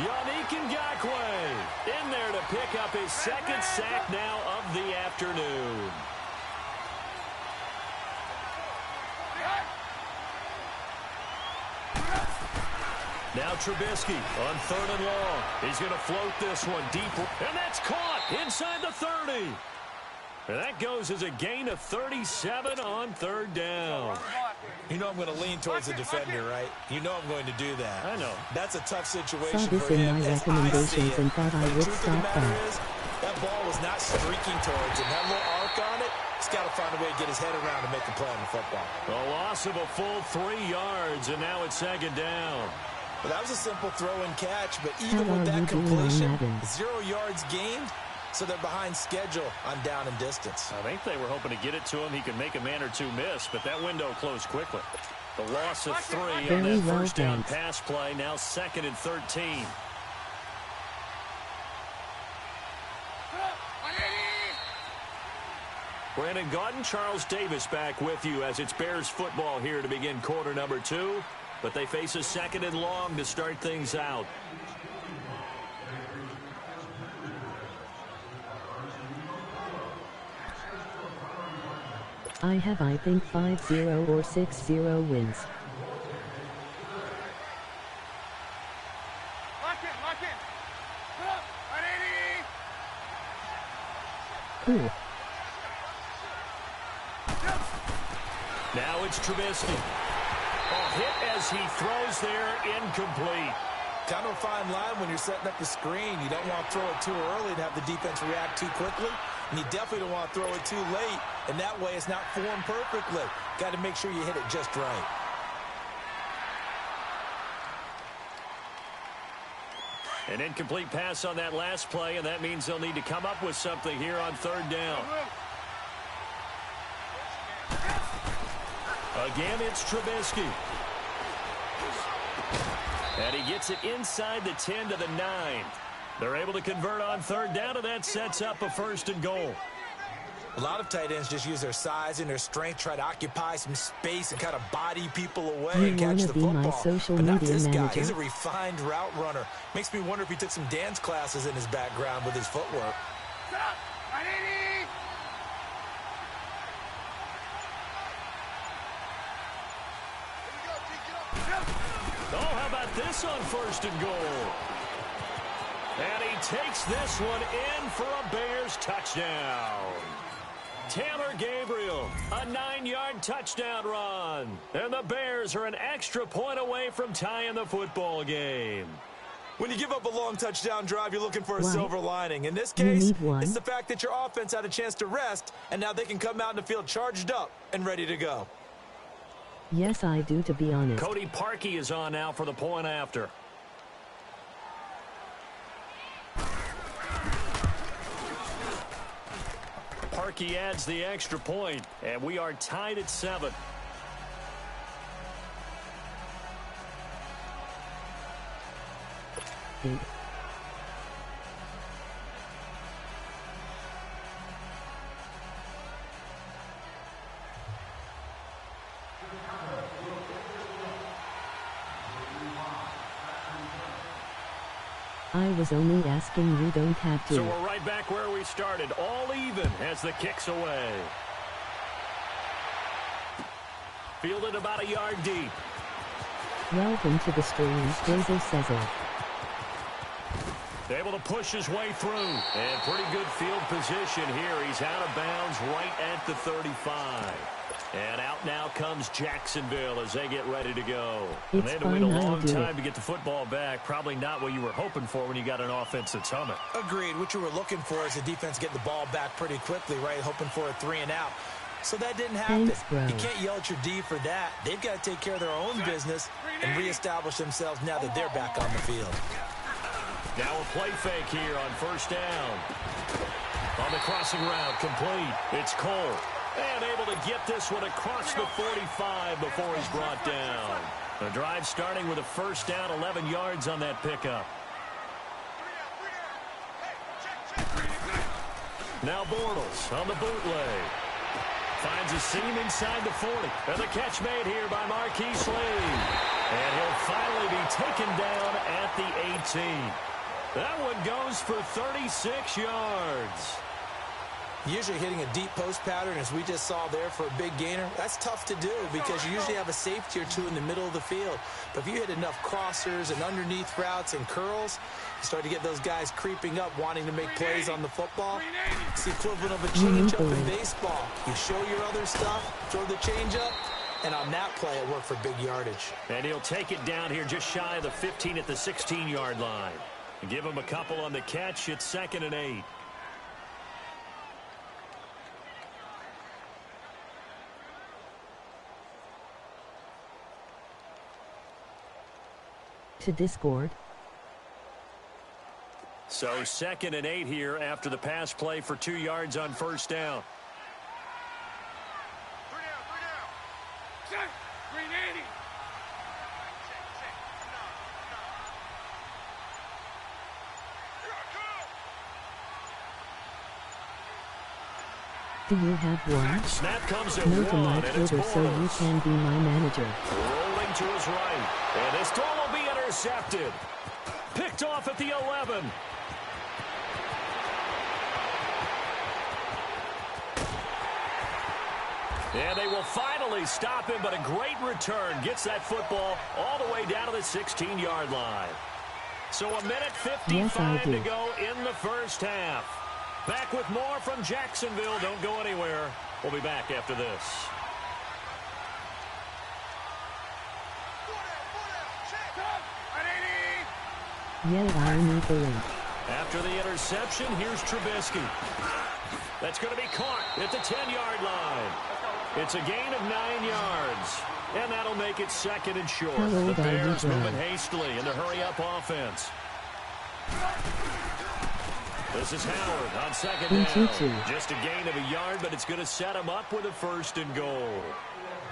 Yannick Ngakoue in there to pick up his second sack now of the afternoon. Now Trubisky on 3rd and long. He's going to float this one deep. And that's caught inside the 30. And that goes as a gain of 37 on 3rd down. You know I'm going to lean towards the defender, right? You know I'm going to do that. I know. That's a tough situation Saw this for in him. my recommendations and thought I would stop that. That ball was not streaking towards him. That little arc on it, he's got to find a way to get his head around and make a play on the football. A loss of a full 3 yards, and now it's 2nd down. Well, that was a simple throw and catch, but even How with are you that doing on completion, Madden? 0 yards gained, so they're behind schedule on down and distance. I think they were hoping to get it to him. He could make a man or two miss, but that window closed quickly. The loss of 3 on Very that well first down done. pass play, now 2nd and 13. Brandon Gaudin, Charles Davis back with you as it's Bears football here to begin quarter number 2. But they face a 2nd and long to start things out. I think 5-0 or 6-0 wins. Lock in. Cool. Now it's Trubisky. A hit as he throws there, incomplete. Kind of a fine line when you're setting up the screen. You don't want to throw it too early and have the defense react too quickly. And you definitely don't want to throw it too late. And that way it's not formed perfectly. Got to make sure you hit it just right. An incomplete pass on that last play, and that means they'll need to come up with something here on 3rd down. Again, it's Trubisky. And he gets it inside the 10 to the 9. They're able to convert on 3rd down, and that sets up a 1st and goal. A lot of tight ends just use their size and their strength, try to occupy some space and kind of body people away and catch the football. But not this guy. He's a refined route runner. Makes me wonder if he took some dance classes in his background with his footwork. Oh, how about this on 1st and goal? And he takes this one in for a Bears touchdown. Taylor Gabriel, a 9-yard touchdown run. And the Bears are an extra point away from tying the football game. When you give up a long touchdown drive, you're looking for a silver lining. In this case, it's the fact that your offense had a chance to rest, and now they can come out in the field charged up and ready to go. Yes, I do, to be honest. Cody Parkey is on now for the point after. Parkey adds the extra point, and we are tied at 7. I was only asking, you don't have to. So we're right back where we started, all even as the kick's away. Fielded about a yard deep. Welcome to the stream, Jose Cesar. Able to push his way through. And pretty good field position here. He's out of bounds right at the 35. And out now comes Jacksonville as they get ready to go. And they had to wait a long time to get the football back. Probably not what you were hoping for when you got an offense that's humming. Agreed. What you were looking for is the defense getting the ball back pretty quickly, right? Hoping for a 3 and out. So that didn't happen. Thanks, bro. You can't yell at your D for that. They've got to take care of their own business and reestablish themselves now that they're back on the field. Now a play fake here on 1st down. On the crossing route, complete. It's Cole. And able to get this one across the 45 before he's brought down. The drive starting with a first down, 11 yards on that pickup. Now Bortles on the bootleg. Finds a seam inside the 40. And the catch made here by Marquise Lee. And he'll finally be taken down at the 18. That one goes for 36 yards. Usually hitting a deep post pattern, as we just saw there, for a big gainer, that's tough to do because you usually have a safety or two in the middle of the field. But if you hit enough crossers and underneath routes and curls, you start to get those guys creeping up, wanting to make plays on the football. It's the equivalent of a change-up in baseball. You show your other stuff, throw the change-up, and on that play, it worked for big yardage. And he'll take it down here just shy of the 15 at the 16-yard line. Give him a couple on the catch. It's 2nd and 8. To Discord. So 2nd and 8 here after the pass play for 2 yards on first down. Green 80. Do you have one? Snap comes at No to one, my and it's Twitter so you Bortles. can be my manager. Rolling to his right. And this throw will be intercepted. Picked off at the 11. And they will finally stop him, but a great return. Gets that football all the way down to the 16-yard line. So a minute 55 to go in the first half. Back with more from Jacksonville. Don't go anywhere. We'll be back after this. Yeah, I need the link. After the interception, here's Trubisky. That's going to be caught at the 10-yard line. It's a gain of 9 yards. And that'll make it 2nd and short. The Bears moving hastily in the hurry-up offense. This is Howard on 2nd down. Just a gain of a yard, but it's going to set him up with a 1st and goal.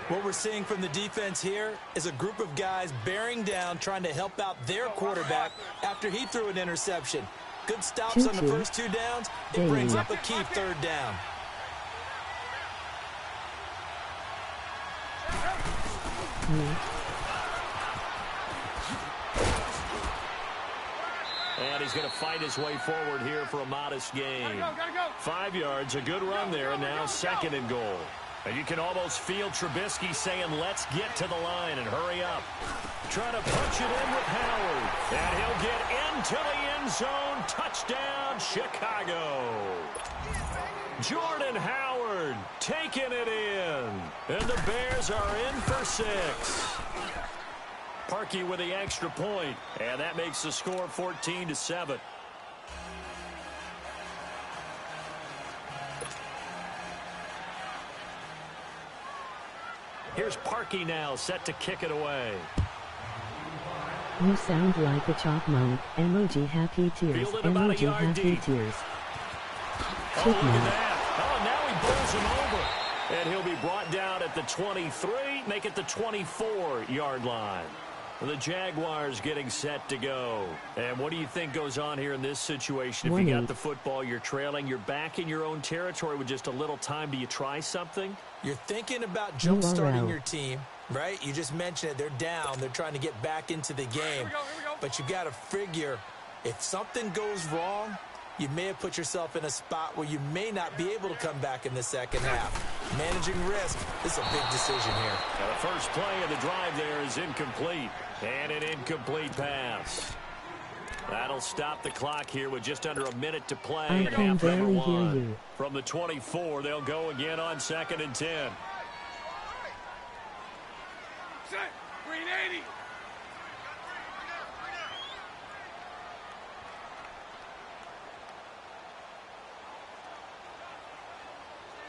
What we're seeing from the defense here is a group of guys bearing down, trying to help out their quarterback after he threw an interception. Good stops on the first 2 downs. It brings up a key 3rd down. And he's going to fight his way forward here for a modest gain. 5 yards, a good run there, and now 2nd and goal. And you can almost feel Trubisky saying, let's get to the line and hurry up. Trying to punch it in with Howard. And he'll get into the end zone. Touchdown, Chicago. Jordan Howard taking it in. And the Bears are in for 6. Parkey with the extra point. And that makes the score 14-7. Here's Parkey now, set to kick it away. You sound like a chopmunk. Emoji happy tears. Emoji happy tears. Oh, look at that. Oh, now he bowls him over. And he'll be brought down at the 23, make it the 24-yard line. The Jaguars getting set to go. And what do you think goes on here in this situation? If you got the football, you're trailing, you're back in your own territory with just a little time. Do you try something? You're thinking about jump-starting your team, right? You just mentioned it. They're down. They're trying to get back into the game. Here we go. But you got to figure, if something goes wrong, you may have put yourself in a spot where you may not be able to come back in the second half. Managing risk is a big decision here. Now the first play of the drive there is incomplete. And an incomplete pass. That'll stop the clock here with just under a minute to play in half number 1. From the 24, they'll go again on 2nd and 10. Set. Green 80.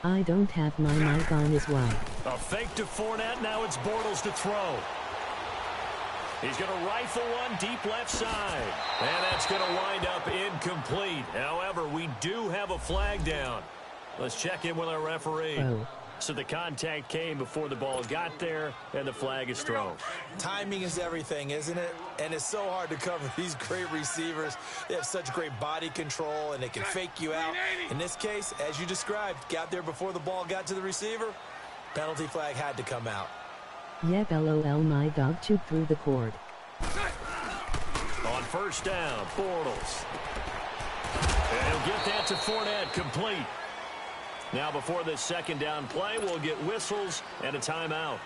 I don't have my mic on as well. A fake to Fournette. Now it's Bortles to throw. He's going to rifle one deep left side. And that's going to wind up incomplete. However, we do have a flag down. Let's check in with our referee. So the contact came before the ball got there, and the flag is thrown. Timing is everything, isn't it? And it's so hard to cover these great receivers. They have such great body control, and they can fake you out. In this case, as you described, got there before the ball got to the receiver. Penalty flag had to come out. Yep, LOL, my dog chewed through the cord. On first down, Bortles. And he'll get that to Fournette, complete. Now before this second down play, we'll get whistles and a timeout,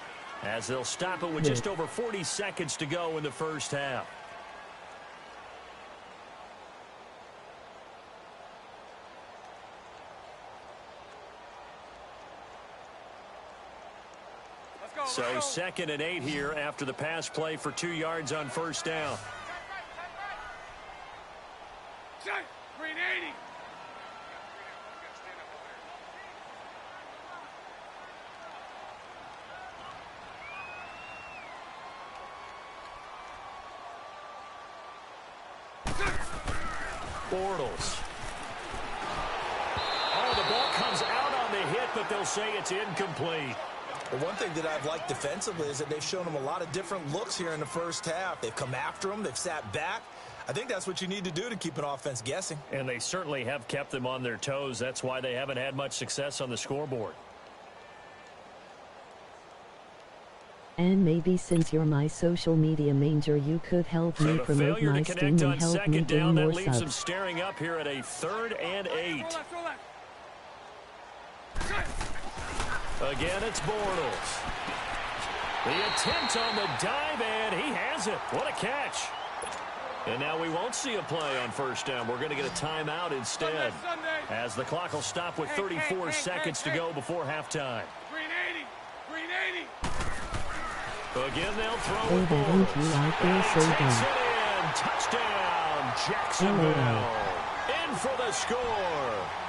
as they'll stop it with just over 40 seconds to go in the first half. So 2nd and 8 here after the pass play for 2 yards on first down. Green 80. Bortles. Oh, the ball comes out on the hit, but they'll say it's incomplete. Well, one thing that I've liked defensively is that they've shown them a lot of different looks here in the first half. They've come after them. They've sat back. I think that's what you need to do to keep an offense guessing. And they certainly have kept them on their toes. That's why they haven't had much success on the scoreboard. And maybe since you're my social media manger, you could help me promote my Steam and help me gain more leaves them subs. staring up here at a 3rd and 8. Again, it's Bortles. The attempt on the dive, and he has it. What a catch. And now we won't see a play on first down. We're going to get a timeout instead, as the clock will stop with 34 seconds to go before halftime. Green 80. Green 80. Again, they'll throw Oh, with that Bortles. ain't you out there, so Takes dumb. it in. Touchdown, Jacksonville. In for the score.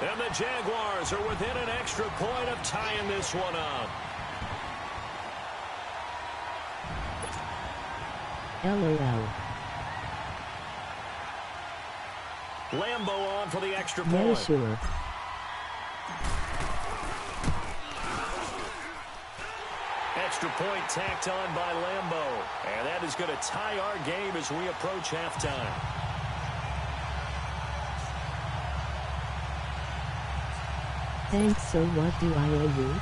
And the Jaguars are within an extra point of tying this one up. LOL. Lambo on for the extra Yeah, point. sure. Extra point tacked on by Lambo. And that is going to tie our game as we approach halftime. Thanks, so what do I owe you?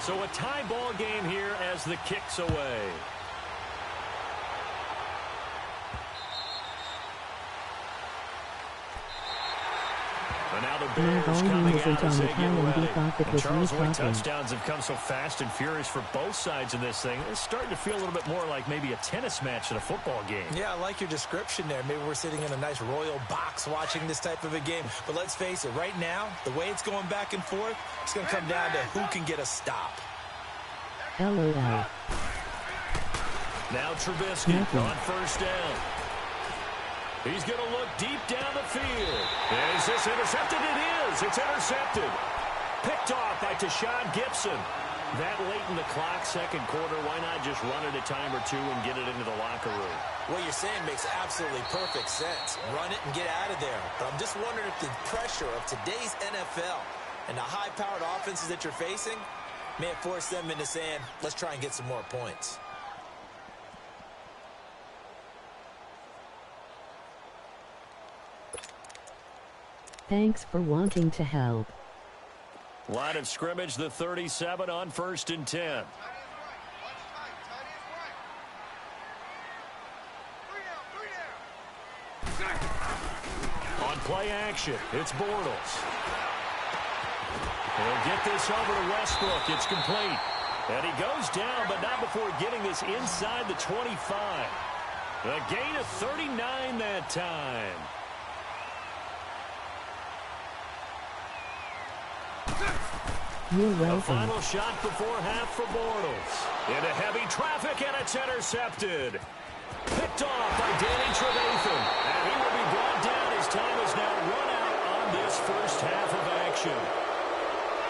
So a tie ball game here as the kick's away. And now the Bears coming out as they get ready. And Charles, Wayne touchdowns have come so fast and furious for both sides in this thing. It's starting to feel a little bit more like maybe a tennis match than a football game. Yeah, I like your description there. Maybe we're sitting in a nice royal box watching this type of a game. But let's face it, right now, the way it's going back and forth, it's going to come down to who can get a stop. LOL. Now Trubisky on first down. He's going to look deep down the field. Is this intercepted? It is. It's intercepted. Picked off by Tashawn Gibson. That late in the clock, second quarter, why not just run it a time or two and get it into the locker room? What you're saying makes absolutely perfect sense. Run it and get out of there. But I'm just wondering if the pressure of today's NFL and the high-powered offenses that you're facing may have forced them into saying, let's try and get some more points. Thanks for wanting to help. Line of scrimmage, the 37 on 1st and 10. On play action, it's Bortles. He'll get this over to Westbrook. It's complete. And he goes down, but not before getting this inside the 25. A gain of 39 that time. You're The welcome. final shot before half for Bortles. Into heavy traffic, and it's intercepted. Picked off by Danny Trevathan. And he will be brought down. His time is now run out on this first half of action.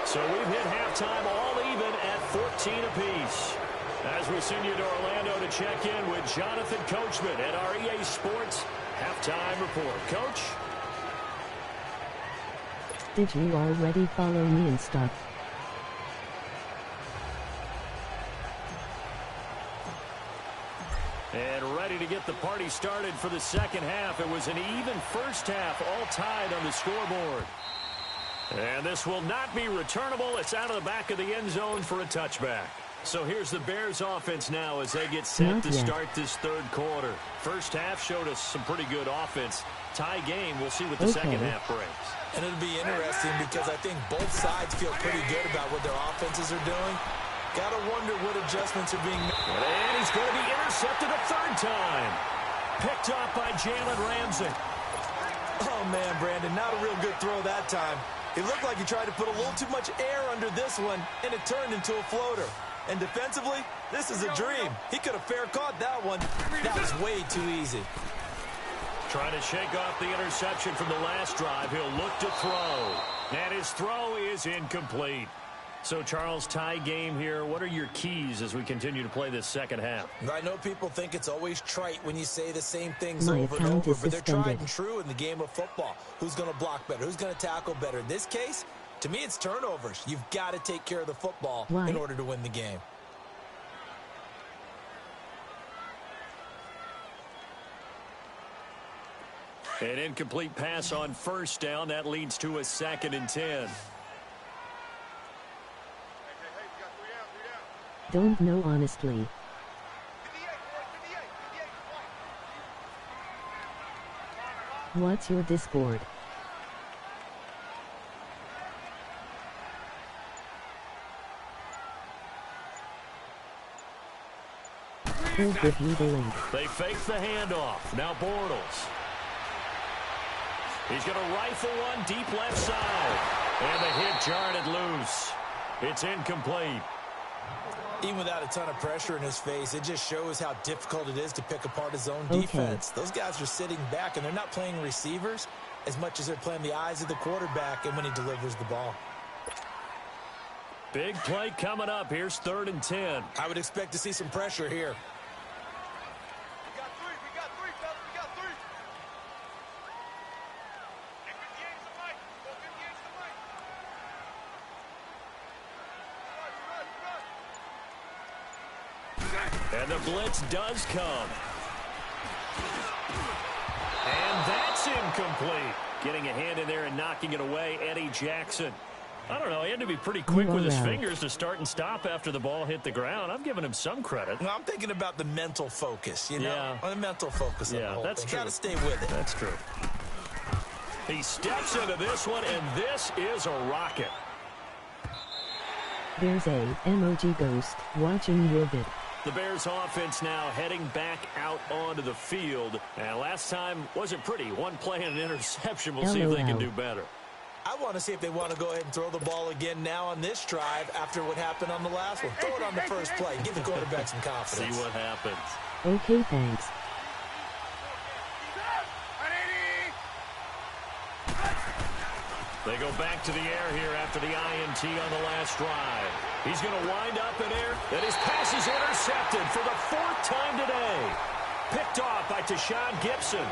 So we've hit halftime all even at 14 apiece. As we send you to Orlando to check in with Jonathan Coachman at our EA Sports Halftime Report. Coach? Did you already follow me and stuff? And ready to get the party started for the second half. It was an even first half, all tied on the scoreboard. And this will not be returnable. It's out of the back of the end zone for a touchback. So here's the Bears offense now as they get set to start this third quarter. First half showed us some pretty good offense. Tie game, we'll see what the second half brings. And it'll be interesting because I think both sides feel pretty good about what their offenses are doing. Gotta wonder what adjustments are being made. And he's going to be intercepted a third time. Picked off by Jalen Ramsey. Oh, man, Brandon, not a real good throw that time. It looked like he tried to put a little too much air under this one, and it turned into a floater. And defensively, this is a dream. He could have fair caught that one. That was way too easy. Trying to shake off the interception from the last drive. He'll look to throw. And his throw is incomplete. So, Charles, tie game here. What are your keys as we continue to play this second half? I know people think it's always trite when you say the same things My over and account over, is but they're tried suspended. and true in the game of football. Who's going to block better? Who's going to tackle better? In this case, to me, it's turnovers. You've got to take care of the football in order to win the game. An incomplete pass on first down. That leads to a 2nd and 10. Don't know honestly. What's your Discord? We'll give you the link. They fake the handoff. Now Bortles. He's going to rifle one deep left side. And the hit jarred it loose. It's incomplete. Even without a ton of pressure in his face, it just shows how difficult it is to pick apart his own defense. Those guys are sitting back, and they're not playing receivers as much as they're playing the eyes of the quarterback and when he delivers the ball. Big play coming up. Here's 3rd and 10. I would expect to see some pressure here. We got three, fellas. We got three. Hey, 58's the mic. Go 58's the mic. And the blitz does come. And that's incomplete. Getting a hand in there and knocking it away, Eddie Jackson. I don't know, he had to be pretty quick with his fingers to start and stop after the ball hit the ground. I'm giving him some credit. Well, I'm thinking about the mental focus, you know? The mental focus of the whole that's thing. true. Got to stay with it. That's true. He steps into this one, and this is a rocket. There's a emoji ghost watching your vid. The Bears offense now heading back out onto the field. And last time wasn't pretty. One play and an interception. We'll see if they can do better. I want to see if they want to go ahead and throw the ball again now on this drive after what happened on the last one. Throw it on the first play. Give the quarterback some confidence. See what happens. Okay, thanks. They go back to the air here after the INT on the last drive. He's going to wind up in air. And his pass is intercepted for the 4th time today. Picked off by Tashawn Gibson.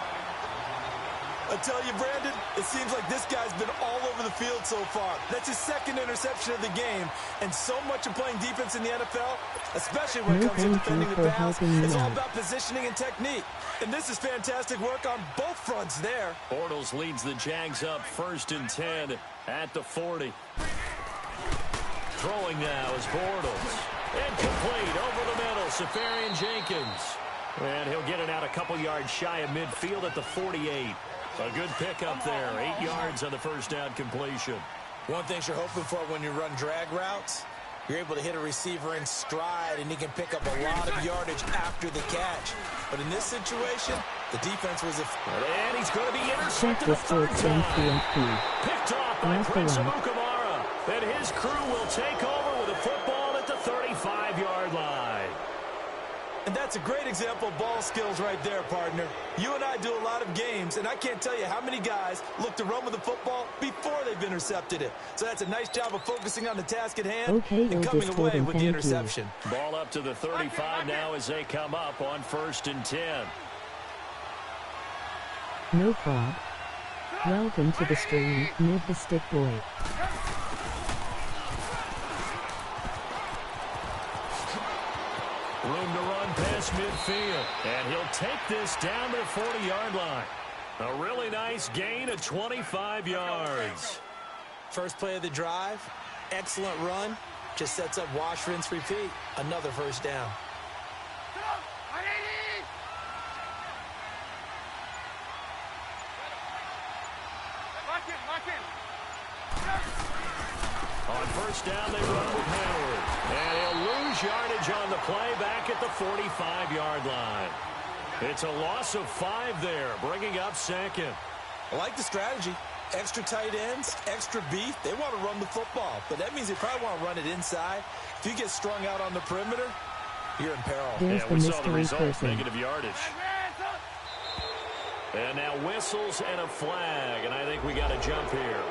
I tell you, Brandon, it seems like this guy's been all over the field so far. That's his 2nd interception of the game. And so much of playing defense in the NFL, especially when it comes to defending the pass, is all about positioning and technique. And this is fantastic work on both fronts there. Bortles leads the Jags up 1st and 10 at the 40. Throwing now is Bortles. Incomplete over the middle, Safarian Jenkins. And he'll get it out a couple yards shy of midfield at the 48. A good pickup there, 8 yards on the first down completion. One thing you're hoping for when you run drag routes, you're able to hit a receiver in stride, and he can pick up a lot of yardage after the catch. But in this situation, the defense was... And he's going to be intercepted a 3rd time. Picked off by Prince Amukamara. And his crew will take over with a football at the 35-yard line. And that's a great example of ball skills right there, partner. You and I do a lot of games, and I can't tell you how many guys look to run with the football before they've intercepted it. So that's a nice job of focusing on the task at hand and coming away with the interception. Ball up to the 35 now as they come up on 1st and 10. No problem. Welcome to the stream, Mid the Stick Boy. Room to run past midfield. And he'll take this down to the 40-yard line. A really nice gain of 25 yards. First play of the drive, excellent run. Just sets up wash, rinse, repeat. Another first down. On first down, they run with Howard. And he'll lose yardage on the play back at the 45-yard line. It's a loss of 5 there, bringing up second. I like the strategy. Extra tight ends, extra beef. They want to run the football, but that means they probably want to run it inside. If you get strung out on the perimeter, you're in peril. There's we saw the mystery result, person. negative yardage. And now whistles and a flag, and I think we got a jump here.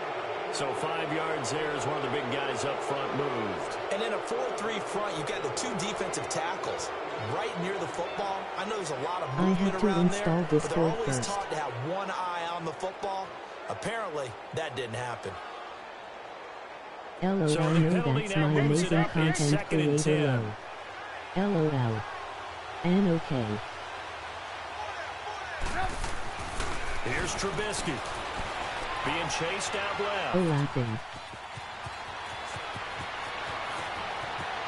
So 5 yards there as one of the big guys up front moved. And in a 4-3 front, you've got the 2 defensive tackles right near the football. I know there's a lot of movement around there, but they're always taught to have one eye on the football. Apparently, that didn't happen. LOL, So I the know penalty that's now my moves it amazing up. It's content 2nd and creator 10. low. LOL. And okay. Here's Trubisky. Being chased out left. Oh, laughing.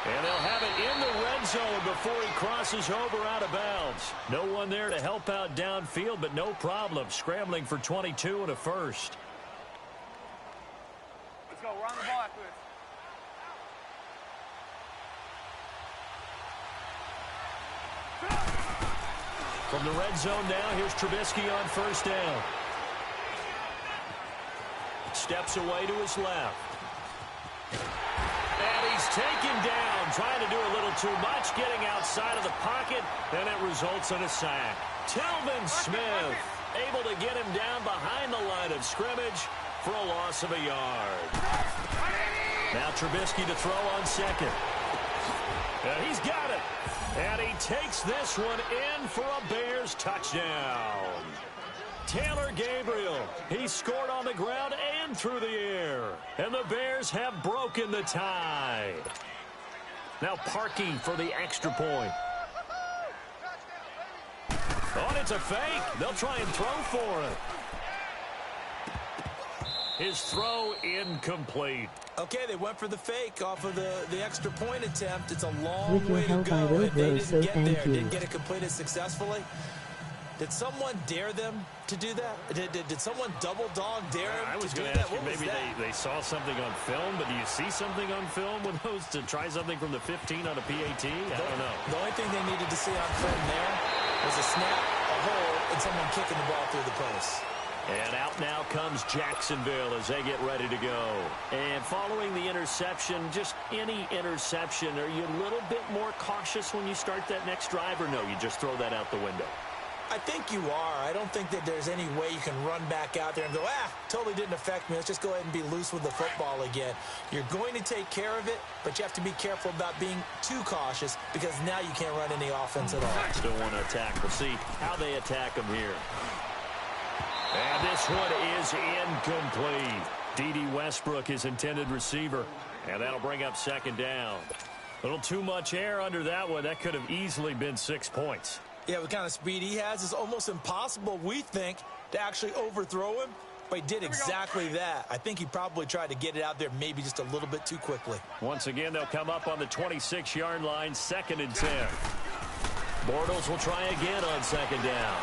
And they'll have it in the red zone before he crosses over out of bounds. No one there to help out downfield, but no problem. Scrambling for 22 and a first. Let's go. We're on the ball after this. From the red zone now, here's Trubisky on first down. Steps away to his left. And he's taken down, trying to do a little too much, getting outside of the pocket, and it results in a sack. Telvin Smith able to get him down behind the line of scrimmage for a loss of a yard. Now Trubisky to throw on second. And he's got it. And he takes this one in for a Bears touchdown. Taylor Gabriel, he scored on the ground and through the air. And the Bears have broken the tie. Now parking for the extra point. Oh, and it's a fake. They'll try and throw for it. His throw incomplete. Okay, they went for the fake off of the extra point attempt. It's a long With your way to help, I go. will And they grow, didn't so get thank there. you. Didn't get it completed successfully. Did someone dare them to do that? Did someone double dog dare them I was to do going to that? ask you, What was maybe that? they saw something on film, but do you see something on film with those to try something from the 15 on a PAT? I don't know. The only thing they needed to see on film there was a snap, a hole, and someone kicking the ball through the post. And out now comes Jacksonville as they get ready to go. And following the interception, just any interception, are you a little bit more cautious when you start that next drive, or no, you just throw that out the window? I think you are. I don't think that there's any way you can run back out there and go, totally didn't affect me. Let's just go ahead and be loose with the football again. You're going to take care of it, but you have to be careful about being too cautious because now you can't run any offense at all. Still want to attack. We'll see how they attack them here. And this one is incomplete. D.D. Westbrook is intended receiver, and that'll bring up second down. A little too much air under that one. That could have easily been 6 points. Yeah, with the kind of speed he has, it's almost impossible, we think, to actually overthrow him. But he did exactly that. I think he probably tried to get it out there maybe just a little bit too quickly. Once again, they'll come up on the 26-yard line, 2nd and 10. Bortles will try again on second down.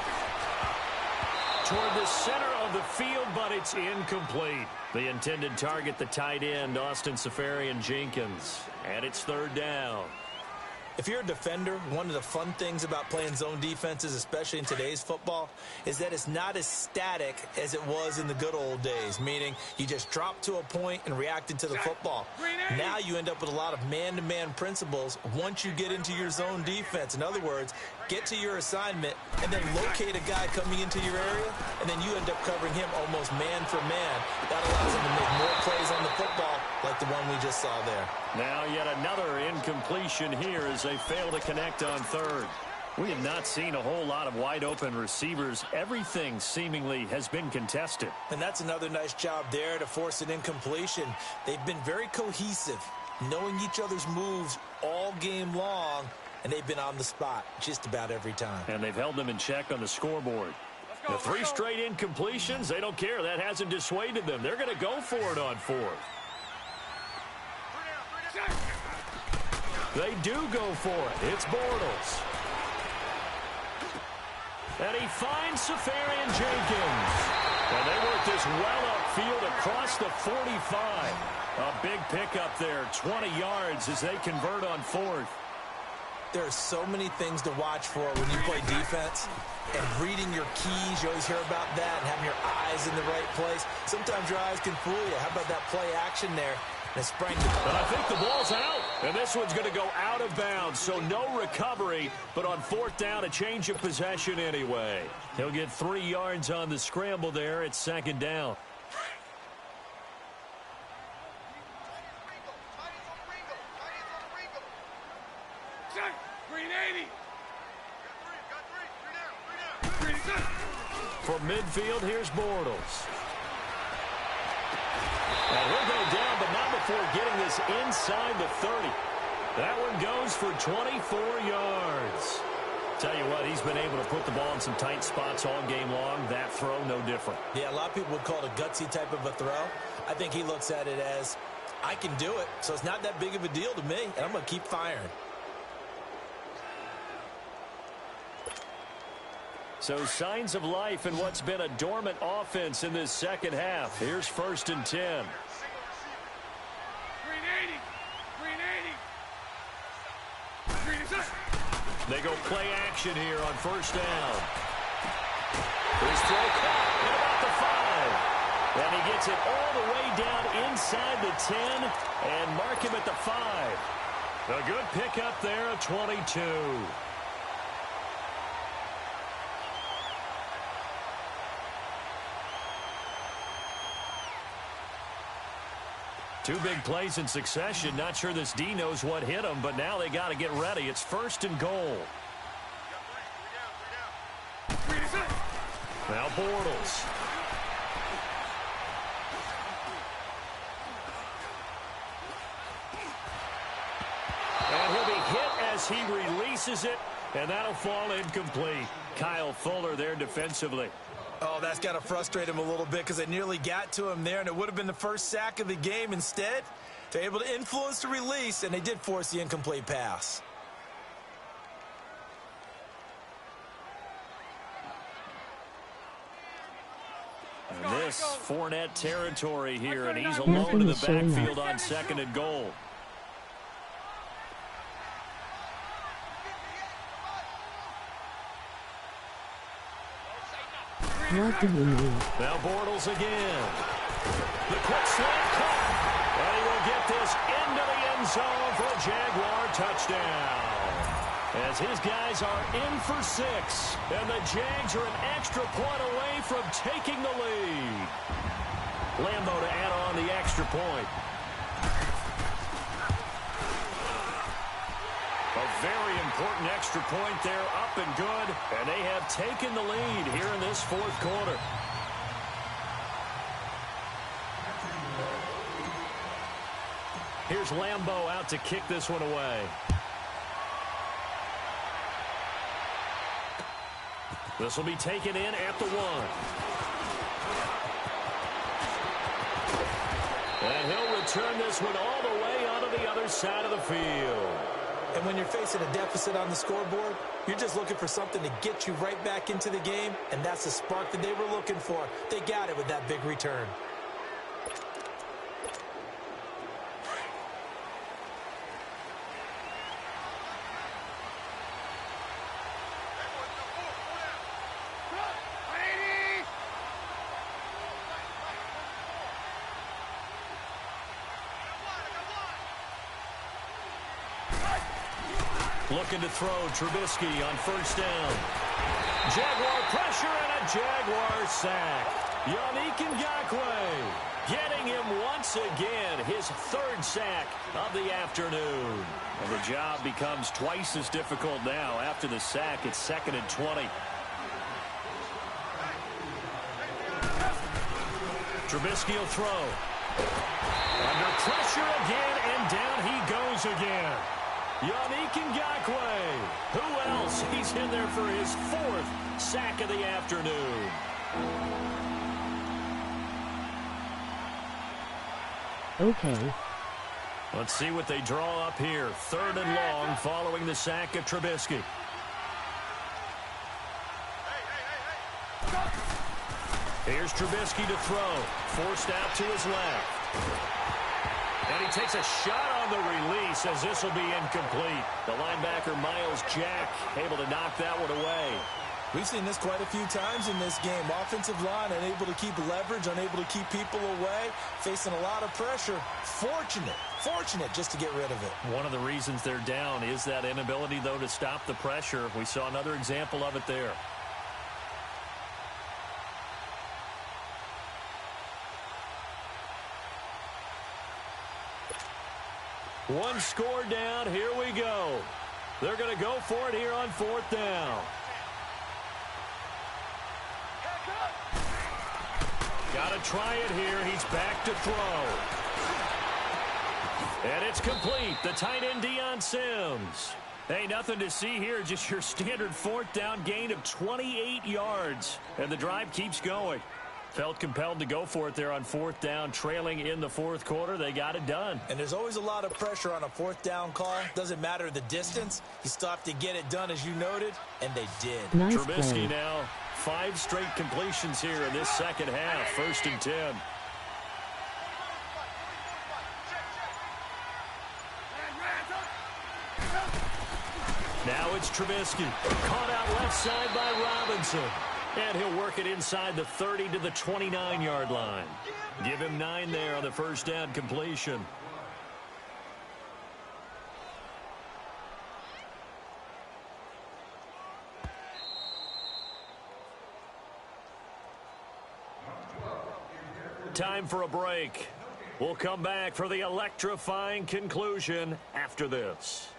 Toward the center of the field, but it's incomplete. The intended target, the tight end, Austin Seferian-Jenkins. And it's 3rd down. If you're a defender, one of the fun things about playing zone defenses, especially in today's football, is that it's not as static as it was in the good old days, meaning you just drop to a point and reacted to the football. Now you end up with a lot of man-to-man principles once you get into your zone defense. In other words, get to your assignment and then locate a guy coming into your area, and then you end up covering him almost man for man. That allows him to make more plays on the football like the one we just saw there. Now yet another incompletion here as they fail to connect on 3rd. We have not seen a whole lot of wide-open receivers. Everything seemingly has been contested. And that's another nice job there to force an incompletion. They've been very cohesive, knowing each other's moves all game long, and they've been on the spot just about every time. And they've held them in check on the scoreboard. The 3 straight incompletions, they don't care. That hasn't dissuaded them. They're going to go for it on 4th. They do go for it. It's Bortles. And he finds Safarian Jenkins. And they work this well upfield across the 45. A big pickup there, 20 yards as they convert on 4th. There are so many things to watch for when you play defense. And reading your keys, you always hear about that, and having your eyes in the right place. Sometimes your eyes can fool you. How about that play action there? And sprang the ball. But I think the ball's out. And this one's going to go out of bounds, so no recovery. But on 4th down, a change of possession anyway. He'll get 3 yards on the scramble there. It's 2nd down. From midfield, here's Bortles. And he'll go down, but not before getting this inside the 30. That one goes for 24 yards. Tell you what, he's been able to put the ball in some tight spots all game long. That throw, no different. Yeah, a lot of people would call it a gutsy type of a throw. I think he looks at it as, I can do it, so it's not that big of a deal to me, and I'm going to keep firing. So signs of life in what's been a dormant offense in this second half. Here's 1st and 10. They go play action here on 1st down. His throw caught at about the 5. And he gets it all the way down inside the 10 and mark him at the 5. A good pickup there at 22. Two big plays in succession. Not sure this D knows what hit him, but now they got to get ready. It's 1st and goal. Now Bortles. And he'll be hit as he releases it, and that'll fall incomplete. Kyle Fuller there defensively. Oh, that's got to frustrate him a little bit because they nearly got to him there, and it would have been the first sack of the game. Instead, they're able to influence the release, and they did force the incomplete pass. And this Fournette territory here, and he's alone in the backfield on 2nd and goal. What do you mean? Now Bortles again. The quick slant caught. And he will get this into the end zone for a Jaguar touchdown. As his guys are in for 6. And the Jags are an extra point away from taking the lead. Lambo to add on the extra point. A very important extra point there, up and good. And they have taken the lead here in this 4th quarter. Here's Lambo out to kick this one away. This will be taken in at the 1. And he'll return this one all the way onto the other side of the field. And when you're facing a deficit on the scoreboard, you're just looking for something to get you right back into the game, and that's the spark that they were looking for. They got it with that big return. Looking to throw, Trubisky on 1st down. Jaguar pressure and a Jaguar sack. Yannick Ngakoue. Getting him once again, his third sack of the afternoon. And the job becomes twice as difficult now. After the sack, it's 2nd and 20. Trubisky will throw. Under pressure again, and down he goes again. Yannick Ngakoue. Who else? He's in there for his 4th sack of the afternoon. Okay. Let's see what they draw up here. 3rd and long following the sack of Trubisky. Here's Trubisky to throw. Forced out to his left. And he takes a shot on the release as this will be incomplete. The linebacker, Miles Jack, able to knock that one away. We've seen this quite a few times in this game. Offensive line unable to keep leverage, unable to keep people away, facing a lot of pressure. Fortunate just to get rid of it. One of the reasons they're down is that inability, though, to stop the pressure. We saw another example of it there. One score down. Here we go. They're going to go for it here on 4th down. Got to try it here. He's back to throw. And it's complete. The tight end, Deion Sims. Hey, nothing to see here. Just your standard 4th down gain of 28 yards. And the drive keeps going. Felt compelled to go for it there on 4th down, trailing in the 4th quarter. They got it done. And there's always a lot of pressure on a 4th down call. Doesn't matter the distance. You stop to get it done, as you noted, and they did. Nice Trubisky play. now 5 straight completions here in this second half. 1st and 10. Now it's Trubisky. Caught out left side by Robinson. And he'll work it inside the 30 to the 29-yard line. Give him 9 there on the 1st down completion. Time for a break. We'll come back for the electrifying conclusion after this.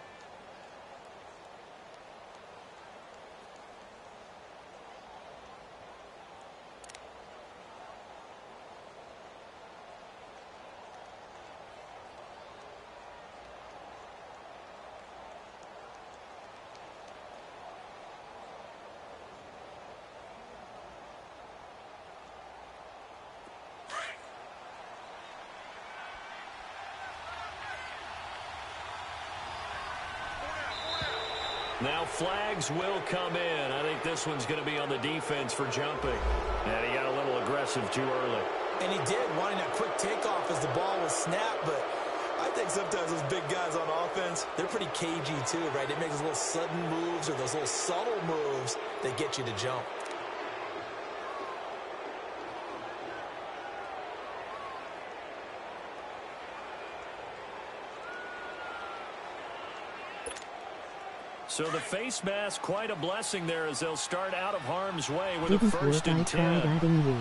Now flags will come in. I think this one's going to be on the defense for jumping. And he got a little aggressive too early. And he did, wanting that quick takeoff as the ball was snapped. But I think sometimes those big guys on offense, they're pretty cagey too, right? They make those little sudden moves or those little subtle moves that get you to jump. So the face mask, quite a blessing there as they'll start out of harm's way with Didn't a 1st and 10. adding you.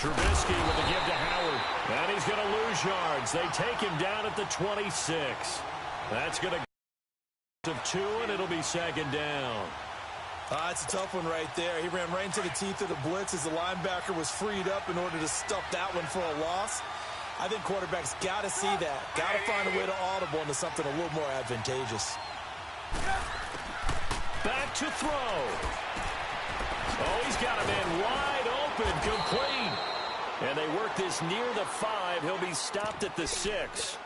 Trubisky with a give to Howard. And he's going to lose yards. They take him down at the 26. That's going to go of 2, and it'll be 2nd down. It's a tough one right there. He ran right into the teeth of the blitz as the linebacker was freed up in order to stuff that one for a loss. I think quarterbacks got to see that. Got to find a way to audible into something a little more advantageous. Back to throw. Oh, he's got a man wide open, complete. And they work this near the 5. He'll be stopped at the 6.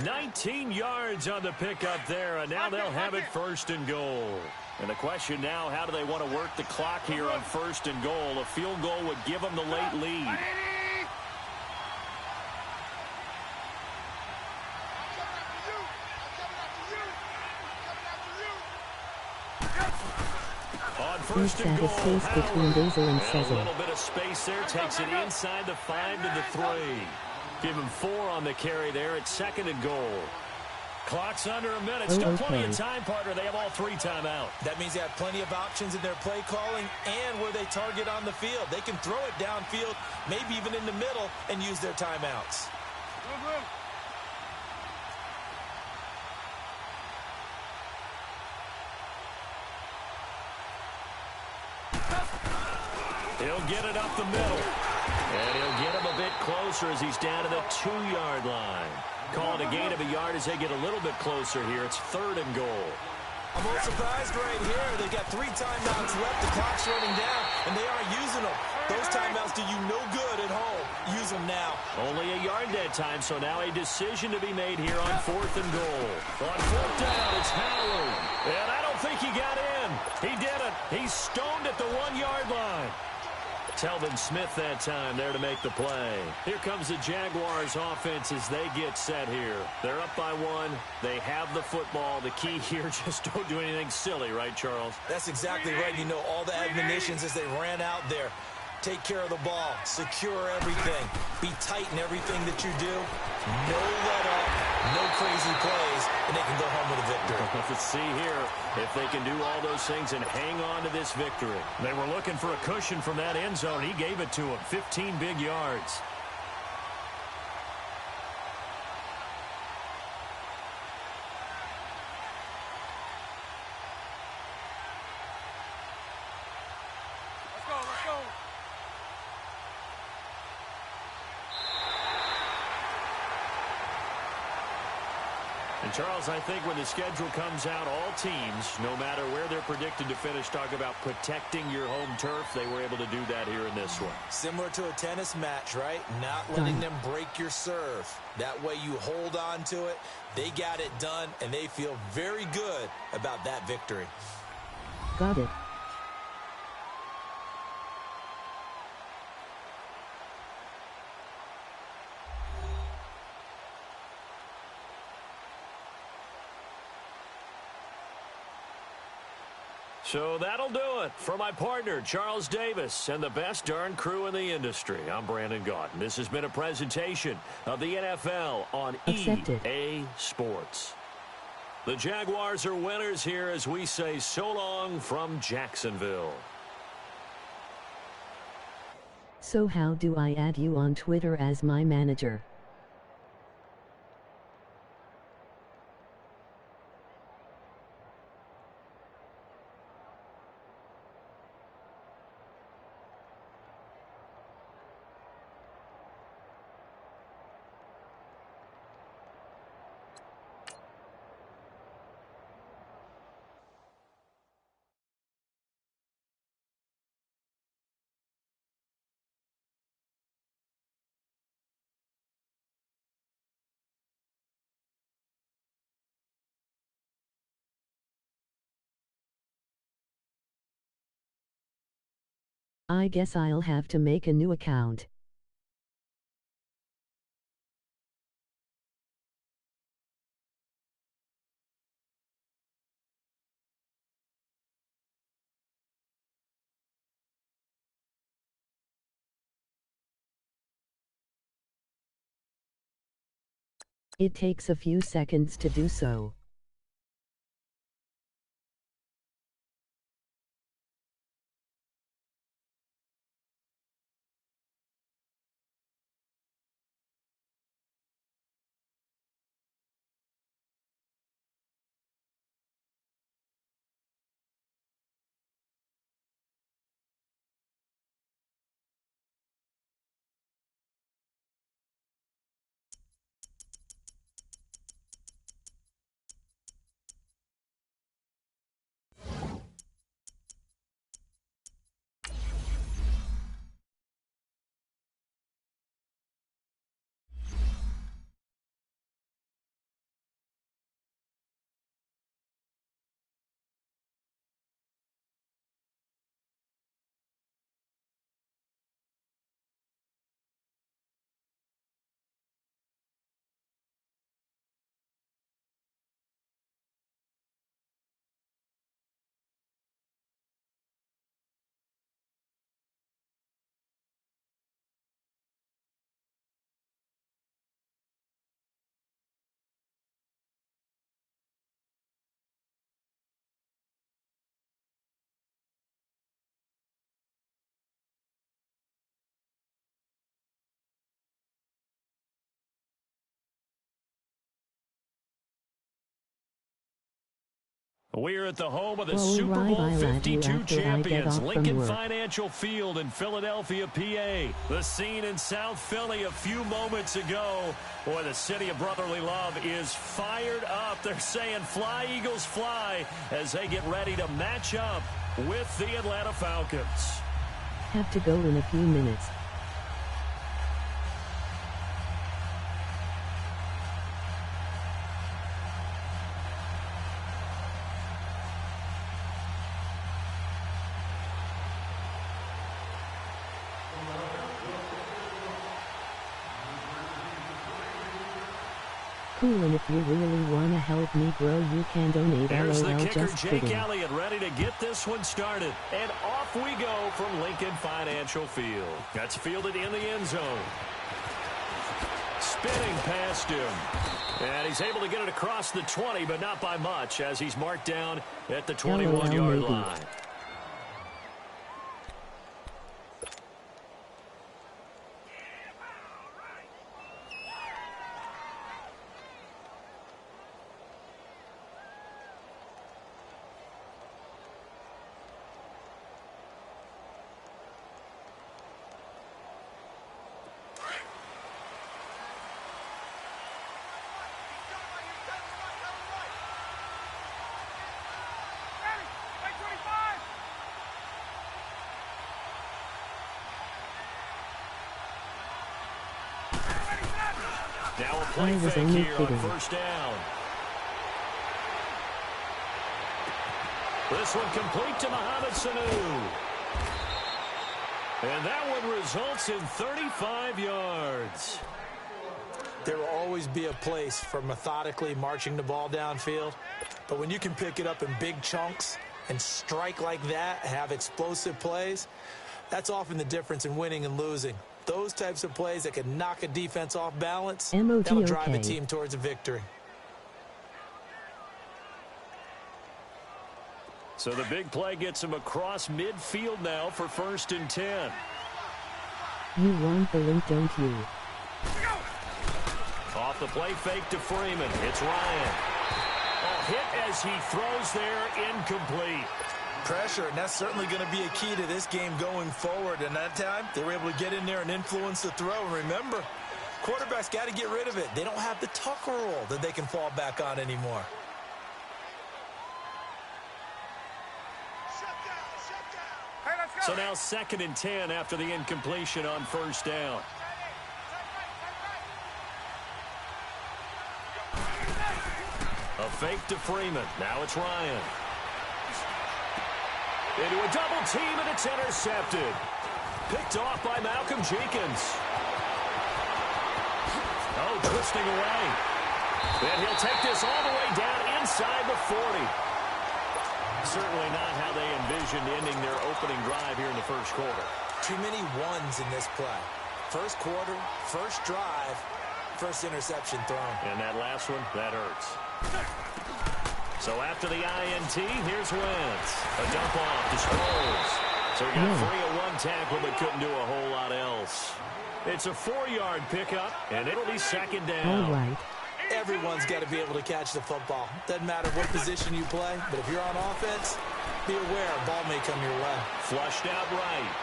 19 yards on the pickup there, and now they'll have it 1st and goal. And the question now, how do they want to work the clock here on 1st and goal? A field goal would give them the late lead. Is that a space between Basil and A Cesar? little bit of space there. Takes it inside the 5 to the 3. Give him 4 on the carry there at 2nd and goal. Clock's under a minute. Oh, Still plenty of okay. time, partner. They have all 3 timeouts. That means they have plenty of options in their play calling and where they target on the field. They can throw it downfield, maybe even in the middle, and use their timeouts. He'll get it up the middle. And he'll get him a bit closer as he's down to the 2-yard line. Calling a gain of a yard as they get a little bit closer here. It's 3rd and goal. I'm a little surprised right here. They've got 3 timeouts left. The clock's running down, and they aren't using them. Those timeouts do you no good at home. Use them now. Only a yard that time, so now a decision to be made here on 4th and goal. On 4th down, it's Howard. And I don't think he got in. He didn't. He's stoned at the 1-yard line. Telvin Smith that time there to make the play. Here comes the Jaguars offense as they get set here. They're up by 1. They have the football. The key here, just don't do anything silly, right, Charles? That's exactly right. You know, all the admonitions as they ran out there. Take care of the ball. Secure everything. Be tight in everything that you do. No let up. No crazy plays. And they can go home with a victory. Let's see here if they can do all those things and hang on to this victory. They were looking for a cushion from that end zone. He gave it to them. 15 big yards. Let's go. And, Charles, I think when the schedule comes out, all teams, no matter where they're predicted to finish, talk about protecting your home turf. They were able to do that here in this one. Similar to a tennis match, right? Not letting them break your serve. That way you hold on to it. They got it done, and they feel very good about that victory. Got it. So that'll do it for my partner, Charles Davis, and the best darn crew in the industry. I'm Brandon Gaudin. This has been a presentation of the NFL on Accepted. EA Sports. The Jaguars are winners here as we say so long from Jacksonville. So how do I add you on Twitter as my manager? I guess I'll have to make a new account. It takes a few seconds to do so. We're at the home of the Well, Super right, Bowl I'll add you 52 after I get champions, off from Lincoln work. Financial Field in Philadelphia, PA. The scene in South Philly a few moments ago. Boy, the city of brotherly love is fired up. They're saying fly, Eagles, fly, as they get ready to match up with the Atlanta Falcons. Have to go in a few minutes. Cool, and if you really want to help me grow, you can donate. There's the LOL, kicker, just Jake kidding. Elliott, ready to get this one started. And off we go from Lincoln Financial Field. That's fielded in the end zone. Spinning past him. And he's able to get it across the 20, but not by much, as he's marked down at the 21-yard line. Now a play fake here on first down. This one complete to Mohamed Sanu. And that one results in 35 yards. There will always be a place for methodically marching the ball downfield. But when you can pick it up in big chunks and strike like that, have explosive plays, that's often the difference in winning and losing. Those types of plays that can knock a defense off balance, that'll drive a team towards a victory. So the big play gets him across midfield now for 1st and 10. You want the link, don't you? Off the play fake to Freeman. It's Ryan. A hit as he throws there, incomplete. Pressure, and that's certainly going to be a key to this game going forward. And that time, they were able to get in there and influence the throw. And remember, quarterbacks got to get rid of it. They don't have the tuck roll that they can fall back on anymore. Hey, let's go. So now 2nd and 10 after the incompletion on first down. A fake to Freeman. Now it's Ryan. Into a double team, and it's intercepted. Picked off by Malcolm Jenkins. Oh, twisting away. And he'll take this all the way down inside the 40. Certainly not how they envisioned ending their opening drive here in the first quarter. Too many ones in this play. First quarter, first drive, first interception thrown. And that last one, that hurts. So after the INT, here's Wentz. A dump off to Sproles. So he got 3 of 1 tackle, but couldn't do a whole lot else. It's a 4-yard pickup, and it'll be 2nd down. All right. Everyone's got to be able to catch the football. Doesn't matter what position you play, but if you're on offense, be aware a ball may come your way. Flushed out right.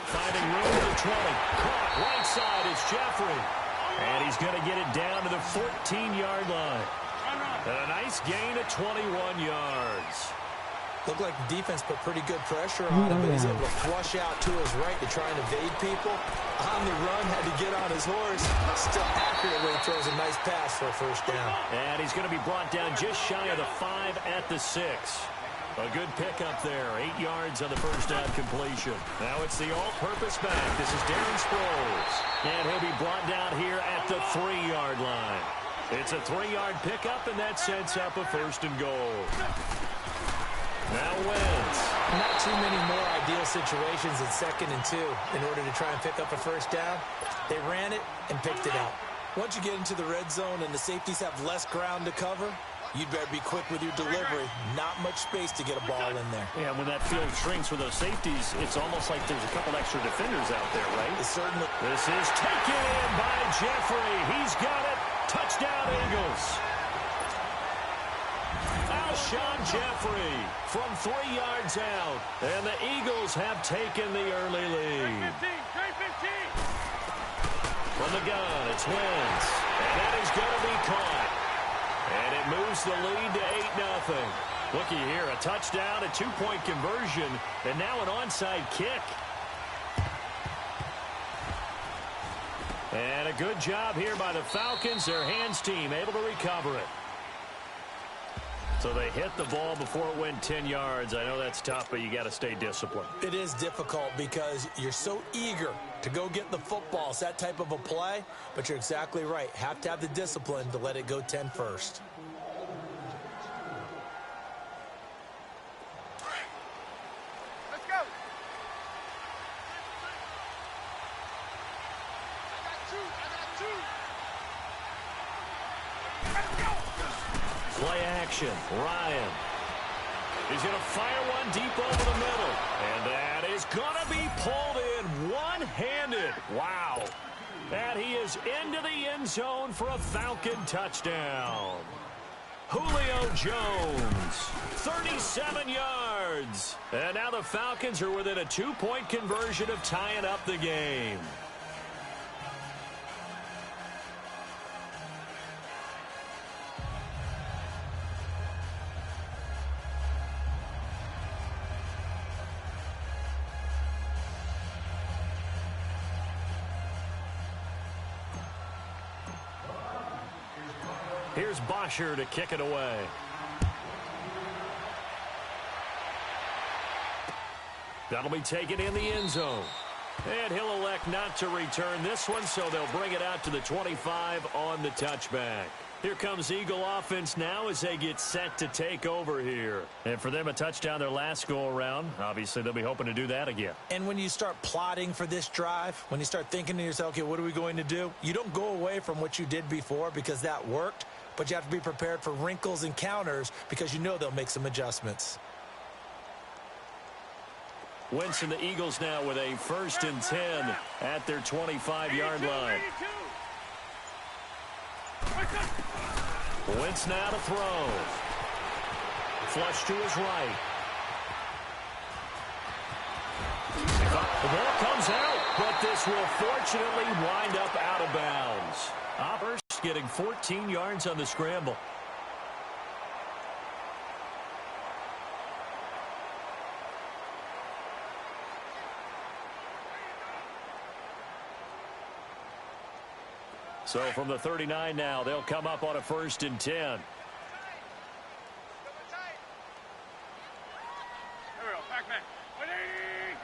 Finding room to the 20. Caught right side. It's Jeffrey. And he's going to get it down to the 14-yard line. And a nice gain of 21 yards. Looked like the defense put pretty good pressure on him, but he's able to flush out to his right to try and evade people. On the run, had to get on his horse. Still accurately throws a nice pass for a first down. And he's going to be brought down just shy of the 5 at the 6. A good pickup there. 8 yards on the first down completion. Now it's the all-purpose back. This is Darren Sproles. And he'll be brought down here at the 3-yard line. It's a 3-yard pickup, and that sets up a 1st and goal. Now Wentz. Not too many more ideal situations in 2nd and 2 in order to try and pick up a first down. They ran it and picked it up. Once you get into the red zone and the safeties have less ground to cover, you'd better be quick with your delivery. Not much space to get a ball in there. Yeah, when that field shrinks with those safeties, it's almost like there's a couple extra defenders out there, right? It's certainly. This is taken in by Jeffrey. He's got it. Touchdown, Eagles. Alshon Jeffrey from 3 yards out. And the Eagles have taken the early lead. From the gun, it's Wentz. And that is going to be caught. And it moves the lead to 8-0. Looky here, a touchdown, a 2-point conversion, and now an onside kick. And a good job here by the Falcons. Their hands team able to recover it. So they hit the ball before it went 10 yards. I know that's tough, but you got to stay disciplined. It is difficult because you're so eager to go get the football. It's that type of a play, but you're exactly right. Have to have the discipline to let it go 10 first. Let's go. Play action. Ryan. He's going to fire one deep over the middle. And that is going to be pulled in one-handed. Wow. And he is into the end zone for a Falcon touchdown. Julio Jones, 37 yards. And now the Falcons are within a 2-point conversion of tying up the game. Here's Bosher to kick it away. That'll be taken in the end zone. And he'll elect not to return this one, so they'll bring it out to the 25 on the touchback. Here comes Eagle offense now as they get set to take over here. And for them, a touchdown their last go-around. Obviously, they'll be hoping to do that again. And when you start plotting for this drive, when you start thinking to yourself, okay, what are we going to do? You don't go away from what you did before because that worked, but you have to be prepared for wrinkles and counters because you know they'll make some adjustments. Wentz and the Eagles now with a 1st and 10 at their 25-yard line. Wentz now to throw. Flush to his right. The ball comes out, but this will fortunately wind up out of bounds. Oppers getting 14 yards on the scramble. So from the 39 now, they'll come up on a 1st and 10. There we go. Back, man. 180.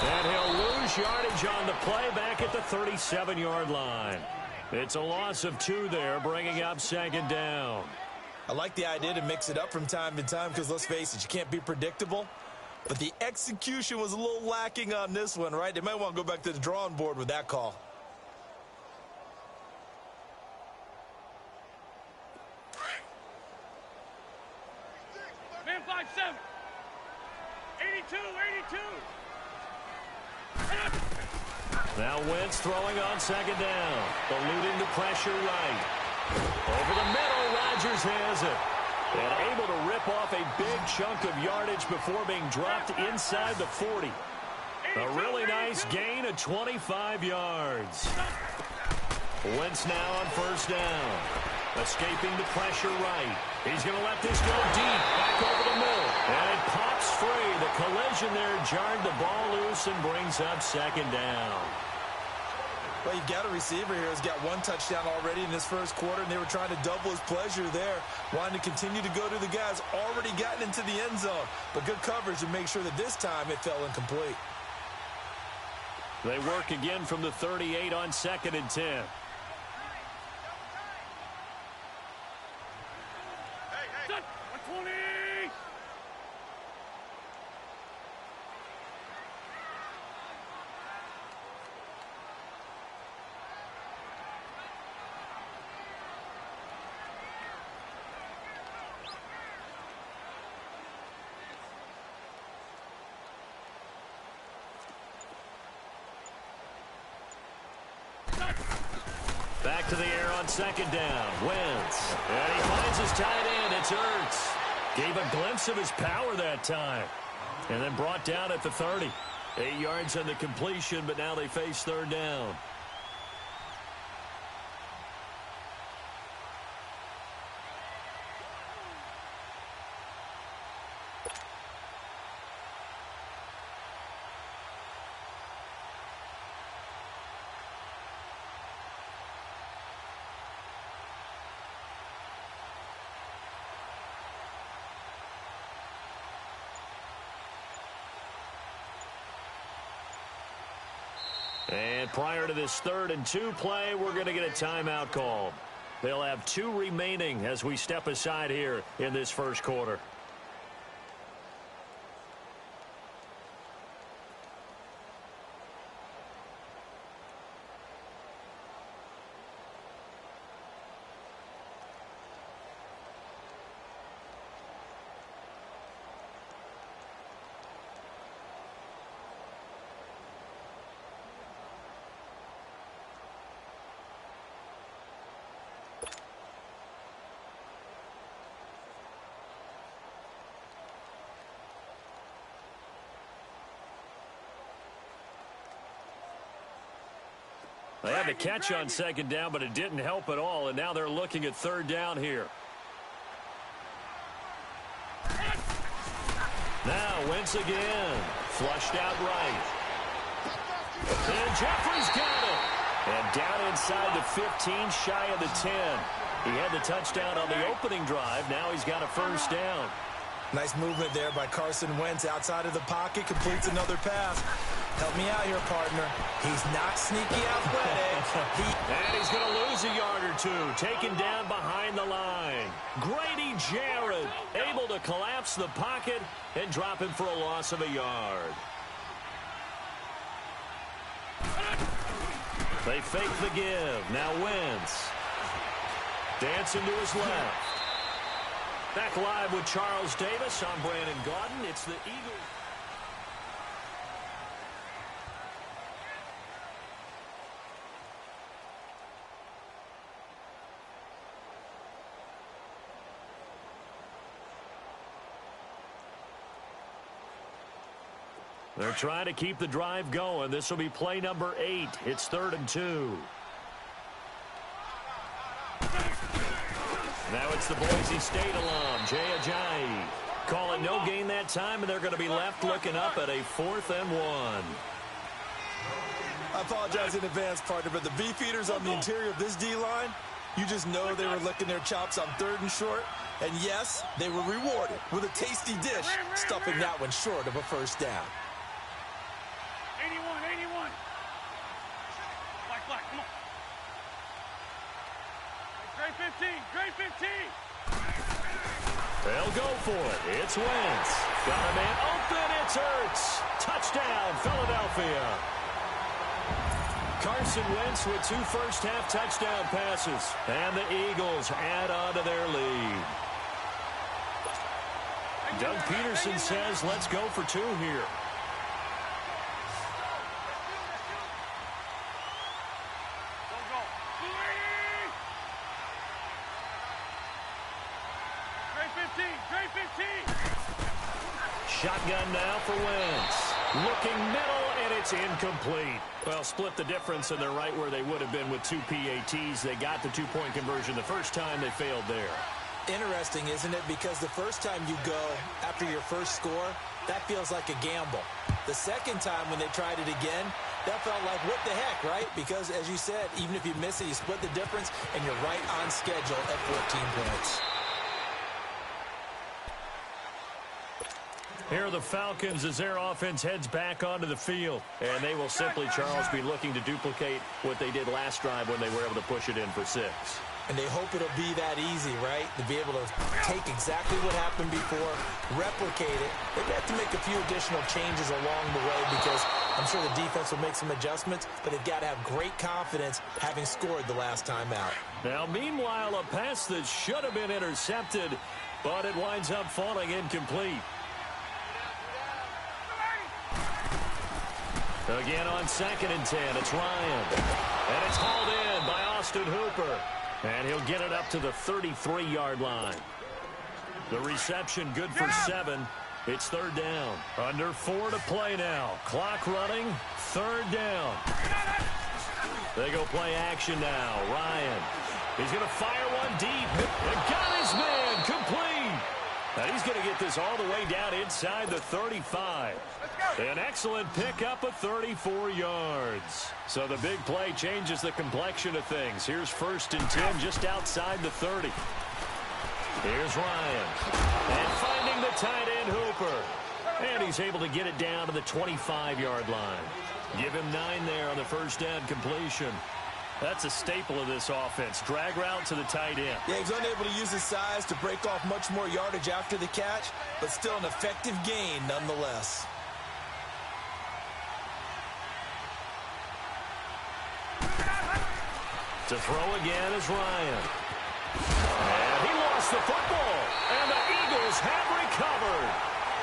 And he'll lose yardage on the play back at the 37-yard line. It's a loss of 2 there, bringing up 2nd down. I like the idea to mix it up from time to time because, let's face it, you can't be predictable. But the execution was a little lacking on this one, right? They might want to go back to the drawing board with that call. Man 5-7. 82, 82. Now Wentz throwing on 2nd down. Eluding the pressure right. Over the middle, Rodgers has it. And able to rip off a big chunk of yardage before being dropped inside the 40. A really nice gain of 25 yards. Wentz now on 1st down. Escaping the pressure right. He's going to let this go deep. Back over the middle. And it pops free. The collision there jarred the ball loose and brings up 2nd down. Well, you've got a receiver here who's got 1 touchdown already in this 1st quarter, and they were trying to double his pleasure there, wanting to continue to go to the guys already gotten into the end zone. But good coverage to make sure that this time it fell incomplete. They work again from the 38 on 2nd and 10. Hey, hey. 120. Back to the air on second down. Wentz. And he finds his tight end. It's Ertz. Gave a glimpse of his power that time. And then brought down at the 30. 8 yards on the completion, but now they face third down. And prior to this 3rd and 2 play, we're going to get a timeout called. They'll have 2 remaining as we step aside here in this first quarter. They had the catch on second down, but it didn't help at all, and now they're looking at third down here. Now, Wentz again. Flushed out right. And Jeffrey's got it. And down inside the 15, shy of the 10. He had the touchdown on the opening drive. Now he's got a first down. Nice movement there by Carson Wentz outside of the pocket, completes another pass. Help me out here, partner. He's not sneaky athletic. And he's going to lose a yard or two, taken down behind the line. Grady Jarrett able to collapse the pocket and drop him for a loss of a yard. They fake the give. Now Wentz. Dancing to his left. Back live with Charles Davis. I'm Brandon Gaudin. It's the Eagles. They're trying to keep the drive going. This will be play number 8. It's 3rd and 2. Now it's the Boise State alum, Jay Ajayi. Calling no gain that time, and they're going to be left looking up at a 4th and 1. I apologize in advance, partner, but the beefeaters on the interior of this D-line, you just know they were licking their chops on 3rd and short. And yes, they were rewarded with a tasty dish, stuffing that one short of a first down. 81, 81. Black, come on. Great 15, great 15. They'll go for it. It's Wentz. Got a man open. It's Ertz. Touchdown, Philadelphia. Carson Wentz with 2 first-half touchdown passes. And the Eagles add on to their lead. Doug Peterson says, let's go for 2 here. Shotgun now for Wentz. Looking middle, and it's incomplete. Well, split the difference, and they're right where they would have been with 2 PATs. They got the 2-point conversion the first time. They failed there. Interesting, isn't it? Because the first time you go after your first score, that feels like a gamble. The second time when they tried it again, that felt like, what the heck, right? Because, as you said, even if you miss it, you split the difference, and you're right on schedule at 14 points. Here are the Falcons as their offense heads back onto the field. And they will simply, Charles, be looking to duplicate what they did last drive when they were able to push it in for 6. And they hope it'll be that easy, right? To be able to take exactly what happened before, replicate it. They're going to have to make a few additional changes along the way because I'm sure the defense will make some adjustments, but they've got to have great confidence having scored the last time out. Now, meanwhile, a pass that should have been intercepted, but it winds up falling incomplete. Again on 2nd and 10, it's Ryan. And it's hauled in by Austin Hooper. And he'll get it up to the 33-yard line. The reception good for 7. It's third down. Under 4 to play now. Clock running. Third down. They go play action now. Ryan. He's going to fire one deep. And got his man complete. And he's going to get this all the way down inside the 35. An excellent pickup of 34 yards. So the big play changes the complexion of things. Here's 1st and 10 just outside the 30. Here's Ryan. And finding the tight end Hooper. And he's able to get it down to the 25-yard line. Give him 9 there on the first down completion. That's a staple of this offense. Drag route to the tight end. Yeah, he's unable to use his size to break off much more yardage after the catch, but still an effective gain nonetheless. To throw again is Ryan. And he lost the football. And the Eagles have recovered.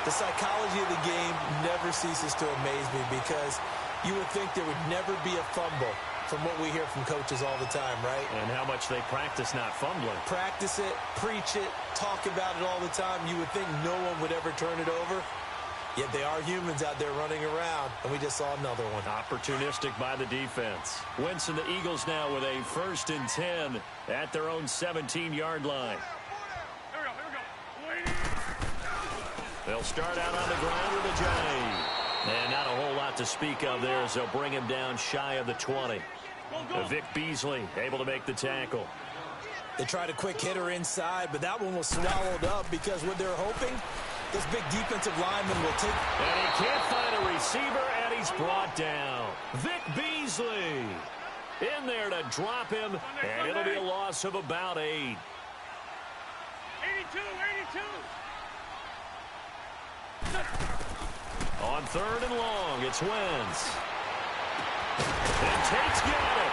The psychology of the game never ceases to amaze me because you would think there would never be a fumble from what we hear from coaches all the time, right? And how much they practice not fumbling. Practice it, preach it, talk about it all the time. You would think no one would ever turn it over. Yet they are humans out there running around, and we just saw another one. Opportunistic by the defense. Wentz and the Eagles now with a 1st and 10 at their own 17-yard line. Here we go. They'll start out on the ground with a J. And not a whole lot to speak of there as they'll bring him down shy of the 20. Vic Beasley able to make the tackle. They tried a quick hitter inside, but that one was swallowed up because what they're hoping, this big defensive lineman will take. And he can't find a receiver, and he's brought down. Vic Beasley in there to drop him, and it'll be a loss of about 8. 82, 82. On 3rd and long, it's Wentz. And Tate's got it.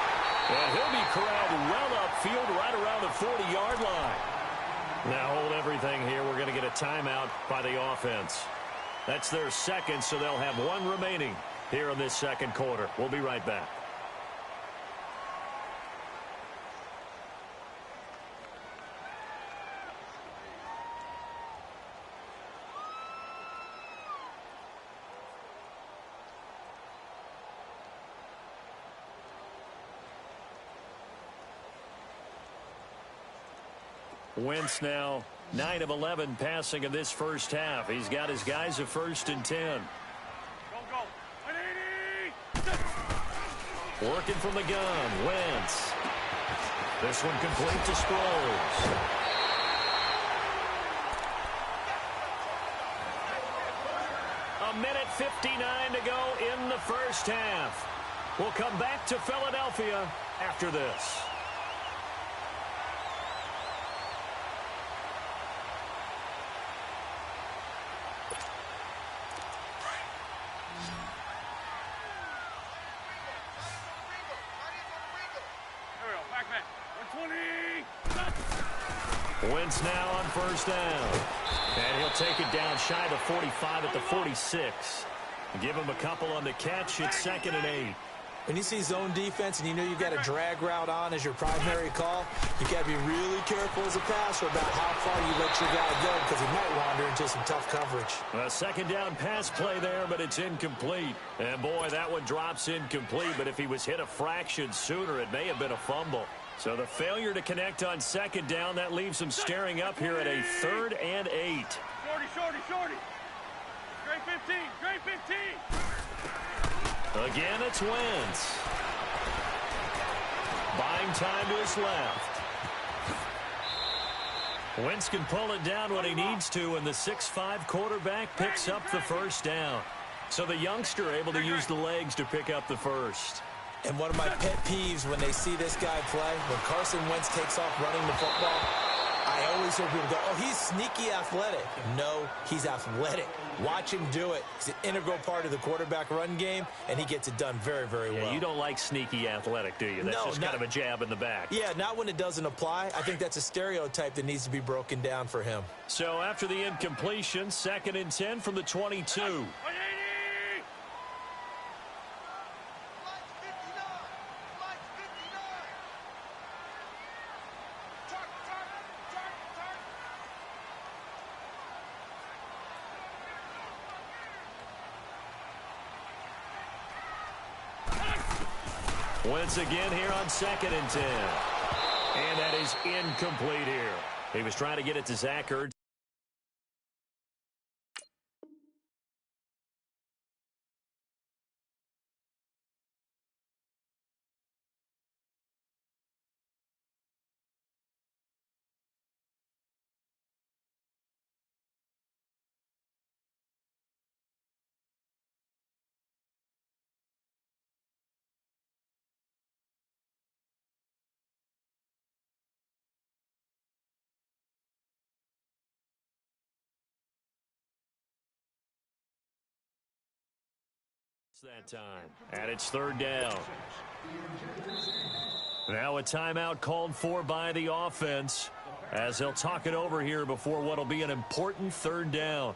And he'll be corralled well upfield right around the 40-yard line. Now hold everything here. We're going to get a timeout by the offense. That's their second, so they'll have 1 remaining here in this second quarter. We'll be right back. Wentz now 9 of 11 passing in this first half. He's got his guys a 1st and 10. Go. 180. Working from the gun. Wentz. This one complete to Sproles. A minute 59 to go in the first half. We'll come back to Philadelphia after this. Wentz now on 1st down. And he'll take it down shy of the 45 at the 46. Give him a couple on the catch. It's 2nd and 8. When you see zone defense and you know you've got a drag route on as your primary call, you've got to be really careful as a passer about how far you let your guy go because he might wander into some tough coverage. A 2nd down pass play there, but it's incomplete. And, boy, that one drops incomplete. But if he was hit a fraction sooner, it may have been a fumble. So the failure to connect on 2nd down, that leaves him staring up here at a 3rd and 8. Shorty. Great 15. Again, it's Wentz. Buying time to his left. Wentz can pull it down when he needs to, and the 6'5" quarterback picks up the 1st down. So the youngster able to use the legs to pick up the 1st. And one of my pet peeves when they see this guy play, when Carson Wentz takes off running the football, I always hear people go, oh, he's sneaky athletic. No, he's athletic. Watch him do it. He's an integral part of the quarterback run game, and he gets it done very, very well. You don't like sneaky athletic, do you? That's just kind of a jab in the back. Yeah, not when it doesn't apply. I think that's a stereotype that needs to be broken down for him. So after the incompletion, 2nd and 10 from the 22. 180. Once again here on 2nd and 10. And that is incomplete here. He was trying to get it to Zach Ertz. That time. And it's 3rd down. Now a timeout called for by the offense as they'll talk it over here before what will be an important 3rd down.